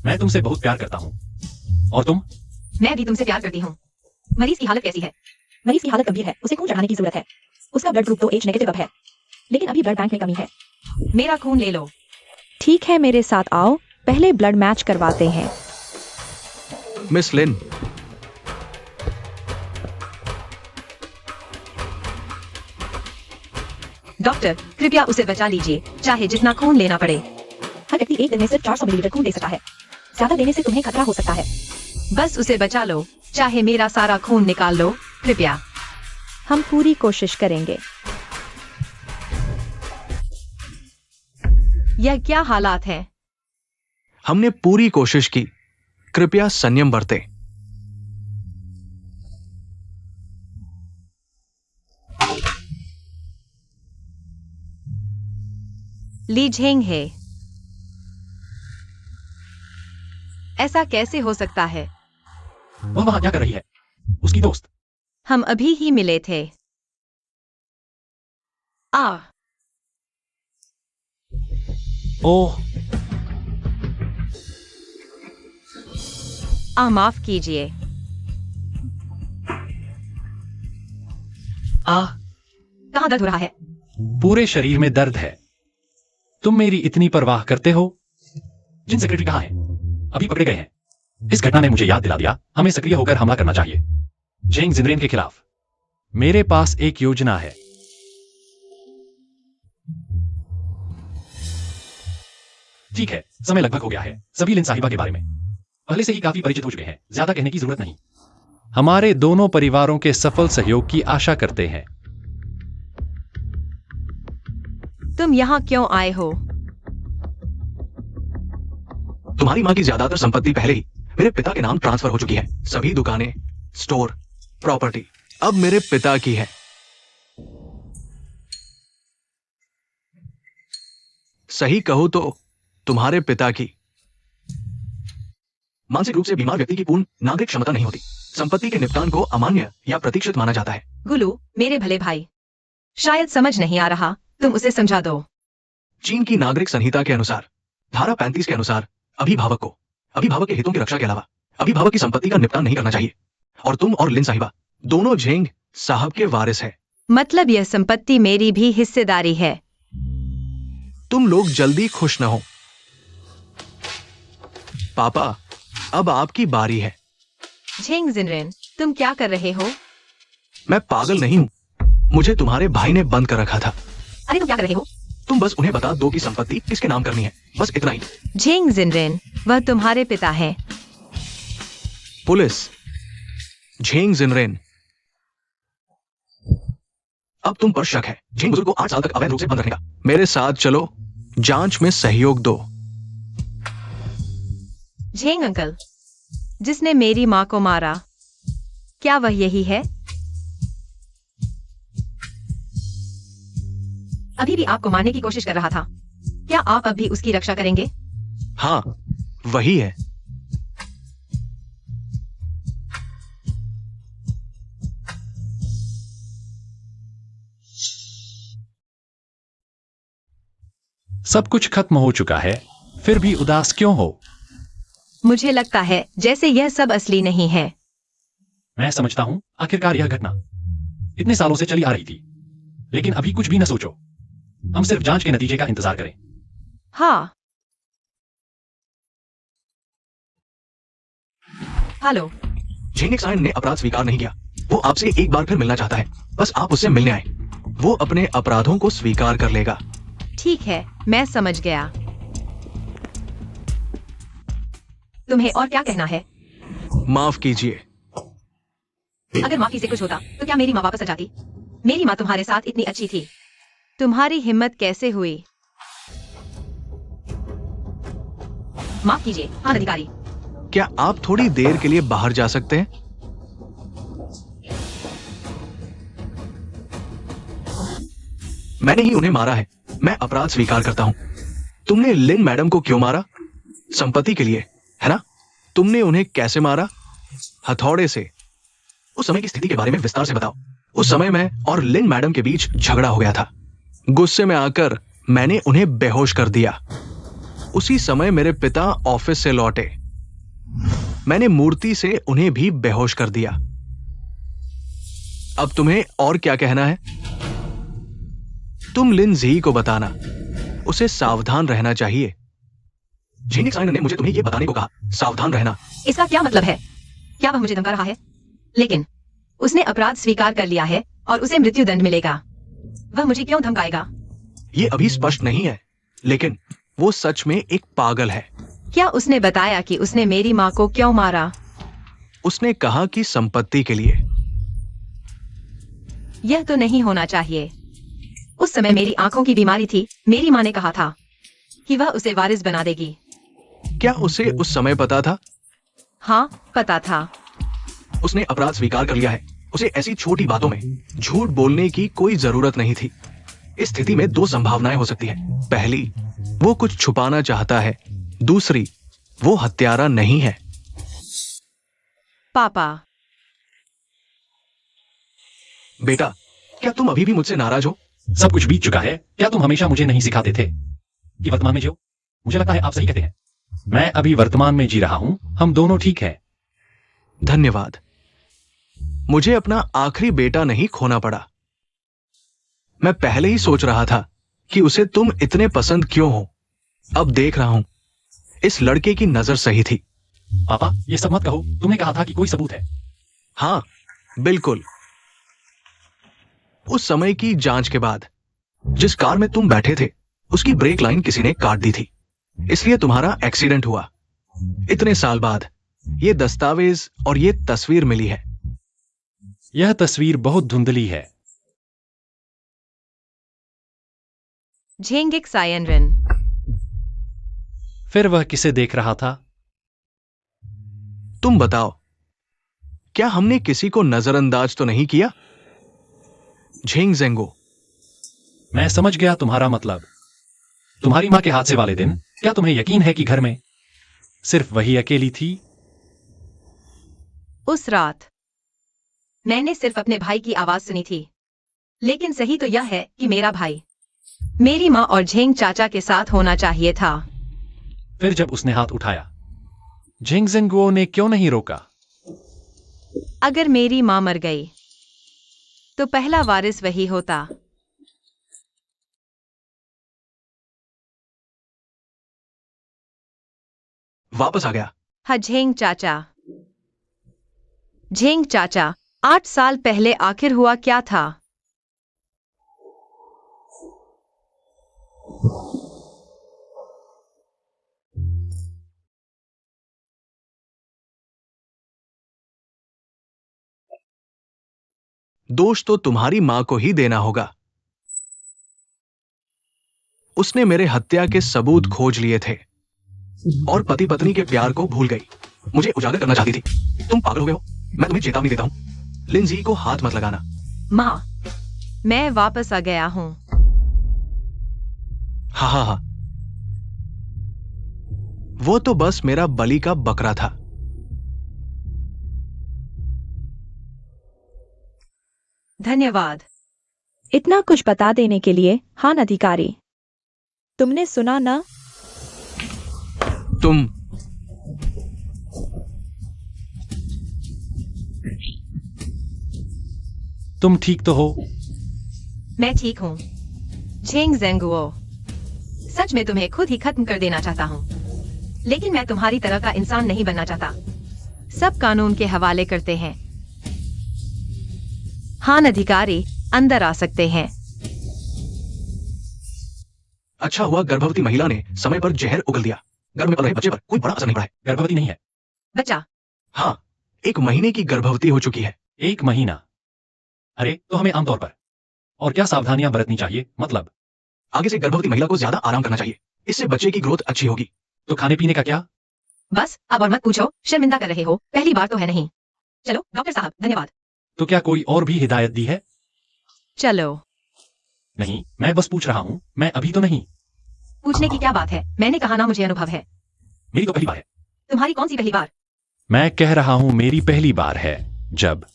मैं तुमसे बहुत प्यार करता हूं। और तुम? मैं भी तुमसे प्यार करती हूँ। मरीज की हालत कैसी है? मरीज की हालत गंभीर है, उसे खून चढ़ाने की जरूरत है। उसका ब्लड ग्रुप तो एच नेगेटिव अब है, लेकिन अभी ब्लड बैंक में कमी है। मेरा खून ले लो। ठीक है, मेरे साथ आओ, पहले ब्लड मैच करवाते हैं। मिस लिन, डॉक्टर, कृपया उसे बचा लीजिए, चाहे जितना खून लेना पड़े। हर व्यक्ति एक दिन में सिर्फ 400 मिलीलीटर खून दे सकता है। ज्यादा देने से तुम्हें खतरा हो सकता है। बस उसे बचा लो, चाहे मेरा सारा खून निकाल लो, कृपया। हम पूरी कोशिश करेंगे। यह क्या हालात है? हमने पूरी कोशिश की। कृपया संयम बरतें। ली झेंग है। ऐसा कैसे हो सकता है? वह वहां क्या कर रही है? उसकी दोस्त। हम अभी ही मिले थे। ओह, माफ कीजिए। कहाँ दर्द हो रहा है? पूरे शरीर में दर्द है। तुम मेरी इतनी परवाह करते हो? जिन सेक्रेटरी कहाँ हैं? अभी पकड़े गए हैं। इस घटना ने मुझे याद दिला दिया, हमें सक्रिय होकर हमला करना चाहिए जेंग जिनरेन के खिलाफ। मेरे पास एक योजना है। ठीक है, समय लगभग हो गया है। सभी लिन साहिबा के बारे में पहले से ही काफी परिचित हो चुके हैं, ज्यादा कहने की जरूरत नहीं। हमारे दोनों परिवारों के सफल सहयोग की आशा करते हैं। तुम यहाँ क्यों आए हो? तुम्हारी मां की ज्यादातर संपत्ति पहले ही मेरे पिता के नाम ट्रांसफर हो चुकी है। सभी दुकानें, स्टोर, प्रॉपर्टी अब मेरे पिता की है। सही कहूं तो तुम्हारे पिता की। मानसिक रूप से बीमार व्यक्ति की पूर्ण नागरिक क्षमता नहीं होती। संपत्ति के निपटान को अमान्य या प्रतीक्षित माना जाता है। गुलू, मेरे भले भाई, शायद समझ नहीं आ रहा, तुम उसे समझा दो। चीन की नागरिक संहिता के अनुसार धारा 35 के अनुसार अभिभावक को अभिभावक के हितों की रक्षा के अलावा अभिभावक की संपत्ति का निपटान नहीं करना चाहिए। और तुम और लिन साहिबा दोनों झेंग साहब के वारिस है। मतलब यह संपत्ति मेरी भी हिस्सेदारी है। तुम लोग जल्दी खुश न हो। पापा, अब आपकी बारी है। झेंग जिनरेन, तुम क्या कर रहे हो? मैं पागल नहीं हूं। मुझे तुम्हारे भाई ने बंद कर रखा था। अरे तुम क्या कर रहे हो? तुम बस उन्हें बता दो कि संपत्ति किसके नाम करनी है, बस इतना ही। झेंग जिनरेन, वह तुम्हारे पिता हैं। पुलिस, झेंग जिनरेन, अब तुम पर शक है। झेंग बुजुर्ग को 8 साल तक अवैध रूप से बंद रखने का। मेरे साथ चलो, जांच में सहयोग दो। झेंग अंकल, जिसने मेरी मां को मारा, क्या वह यही है? अभी भी आपको मारने की कोशिश कर रहा था। क्या आप अब भी उसकी रक्षा करेंगे? हाँ, वही है। सब कुछ खत्म हो चुका है, फिर भी उदास क्यों हो? मुझे लगता है जैसे यह सब असली नहीं है। मैं समझता हूं, आखिरकार यह घटना इतने सालों से चली आ रही थी। लेकिन अभी कुछ भी न सोचो, हम सिर्फ जांच के नतीजे का इंतजार करें। हाँ। हेलो, झेंगिक्सायन ने अपराध स्वीकार नहीं किया। वो आपसे एक बार फिर मिलना चाहता है। बस आप उससे मिलने आए। वो अपने अपराधों को स्वीकार कर लेगा। ठीक है, मैं समझ गया। तुम्हें और क्या कहना है? माफ कीजिए। अगर माफी से कुछ होता तो क्या मेरी माँ वापस आ जाती? मेरी माँ तुम्हारे साथ इतनी अच्छी थी। तुम्हारी हिम्मत कैसे हुई? माफ कीजिए, हाँ अधिकारी। क्या आप थोड़ी देर के लिए बाहर जा सकते हैं? मैंने ही उन्हें मारा है। मैं अपराध स्वीकार करता हूं। तुमने लिन मैडम को क्यों मारा? संपत्ति के लिए, है ना? तुमने उन्हें कैसे मारा? हथौड़े से। उस समय की स्थिति के बारे में विस्तार से बताओ। उस समय मैं और लिन मैडम के बीच झगड़ा हो गया था। गुस्से में आकर मैंने उन्हें बेहोश कर दिया। उसी समय मेरे पिता ऑफिस से लौटे। मैंने मूर्ति से उन्हें भी बेहोश कर दिया। अब तुम्हें और क्या कहना है? तुम लिन जी को बताना। उसे सावधान रहना चाहिए। झेंगिक्सायन ने मुझे तुम्हें यह बताने को कहा, सावधान रहना। इसका क्या मतलब है? क्या वह मुझे धमका रहा है? लेकिन उसने अपराध स्वीकार कर लिया है और उसे मृत्युदंड मिलेगा। वह मुझे क्यों धमकाएगा? यह अभी स्पष्ट नहीं है, लेकिन वो सच में एक पागल है। क्या उसने बताया कि उसने मेरी माँ को क्यों मारा? उसने कहा कि संपत्ति के लिए। यह तो नहीं होना चाहिए। उस समय मेरी आंखों की बीमारी थी। मेरी माँ ने कहा था कि वह उसे वारिस बना देगी। क्या उसे उस समय पता था? हाँ, पता था। उसने अपराध स्वीकार कर लिया है। उसे ऐसी छोटी बातों में झूठ बोलने की कोई जरूरत नहीं थी। इस स्थिति में दो संभावनाएं हो सकती है। पहली, वो कुछ छुपाना चाहता है। दूसरी, वो हत्यारा नहीं है। पापा। बेटा, क्या तुम अभी भी मुझसे नाराज हो? सब कुछ बीत चुका है। क्या तुम हमेशा मुझे नहीं सिखाते थे कि वर्तमान में जियो? मुझे लगता है आप सही कहते हैं। मैं अभी वर्तमान में जी रहा हूं। हम दोनों ठीक हैं। धन्यवाद। मुझे अपना आखिरी बेटा नहीं खोना पड़ा। मैं पहले ही सोच रहा था कि उसे तुम इतने पसंद क्यों हो। अब देख रहा हूं, इस लड़के की नजर सही थी। पापा, ये सब मत कहो। तुमने कहा था कि कोई सबूत है। हाँ, बिल्कुल। उस समय की जांच के बाद जिस कार में तुम बैठे थे, उसकी ब्रेक लाइन किसी ने काट दी थी। इसलिए तुम्हारा एक्सीडेंट हुआ। इतने साल बाद ये दस्तावेज और ये तस्वीर मिली है। यह तस्वीर बहुत धुंधली है। झेंगिक्सायन। फिर वह किसे देख रहा था? तुम बताओ, क्या हमने किसी को नजरअंदाज तो नहीं किया? झेंगजेंगो। मैं समझ गया तुम्हारा मतलब। तुम्हारी मां के हादसे वाले दिन क्या तुम्हें यकीन है कि घर में सिर्फ वही अकेली थी? उस रात मैंने सिर्फ अपने भाई की आवाज सुनी थी। लेकिन सही तो यह है कि मेरा भाई मेरी माँ और झेंग चाचा के साथ होना चाहिए था। फिर जब उसने हाथ उठाया, झेंगजेंगुओ ने क्यों नहीं रोका? अगर मेरी माँ मर गई तो पहला वारिस वही होता। वापस आ गया। हाँ, झेंग चाचा। झेंग चाचा, 8 साल पहले आखिर हुआ क्या था? दोष तो तुम्हारी मां को ही देना होगा। उसने मेरे हत्या के सबूत खोज लिए थे और पति पत्नी के प्यार को भूल गई। मुझे उजागर करना चाहती थी। तुम पागल हो गए हो। मैं तुम्हें चेतावनी देता हूं, लिंजी को हाथ मत लगाना। माँ, मैं वापस आ गया हूं। हाँ हाँ हाँ, वो तो बस मेरा बलि का बकरा था। धन्यवाद। इतना कुछ बता देने के लिए। हाँ अधिकारी, तुमने सुना ना? तुम तुम ठीक तो हो? मैं ठीक हूँ। झेंगजेंगुओ, सच में तुम्हें खुद ही खत्म कर देना चाहता हूँ, लेकिन मैं तुम्हारी तरह का इंसान नहीं बनना चाहता। सब कानून के हवाले करते हैं। हान अधिकारी अंदर आ सकते हैं। अच्छा हुआ गर्भवती महिला ने समय पर जहर उगल दिया। गर्भ में पल रहे बच्चे पर कोई बड़ा असर नहीं पड़ा है। गर्भवती नहीं है। बच्चा हाँ, 1 महीने की गर्भवती हो चुकी है। 1 महीना। अरे तो हमें आमतौर पर और क्या सावधानियां बरतनी चाहिए? मतलब आगे से गर्भवती महिला को ज्यादा आराम करना चाहिए, इससे बच्चे की ग्रोथ अच्छी होगी। तो खाने पीने का क्या? बस अब और मत पूछो, शर्मिंदा कर रहे हो, पहली बार तो है नहीं। चलो डॉक्टर साहब, धन्यवाद। तो क्या कोई और भी हिदायत दी है? चलो। नहीं, मैं बस पूछ रहा हूँ, मैं अभी तो नहीं। पूछने की क्या बात है, मैंने कहा ना मुझे अनुभव है। मेरी तो पहली बार है। तुम्हारी कौन सी पहली बार? मैं कह रहा हूं मेरी पहली बार है जब।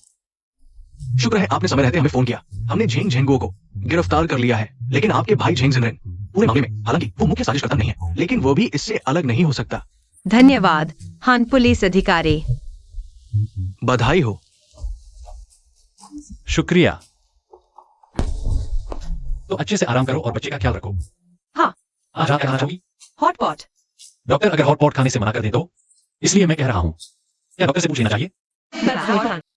शुक्र है आपने समय रहते हमें फोन किया। हमने झेंग झेंगुओ को गिरफ्तार कर लिया है, लेकिन आपके भाई झेंग जिनरेन पूरे मामले में, हालांकि वो मुख्य साजिशकर्ता नहीं है, लेकिन वो भी इससे अलग नहीं हो सकता। धन्यवाद हान पुलिस अधिकारी। बधाई हो। शुक्रिया। तो अच्छे से आराम करो और बच्चे का ख्याल रखो। हाँ। आज रात कहाँ जाओगी? Hot pot. डॉक्टर अगर हॉट पॉट खाने से मना कर दे तो? इसलिए मैं कह रहा हूँ, क्या डॉक्टर से पूछ लेना चाहिए? बड़ा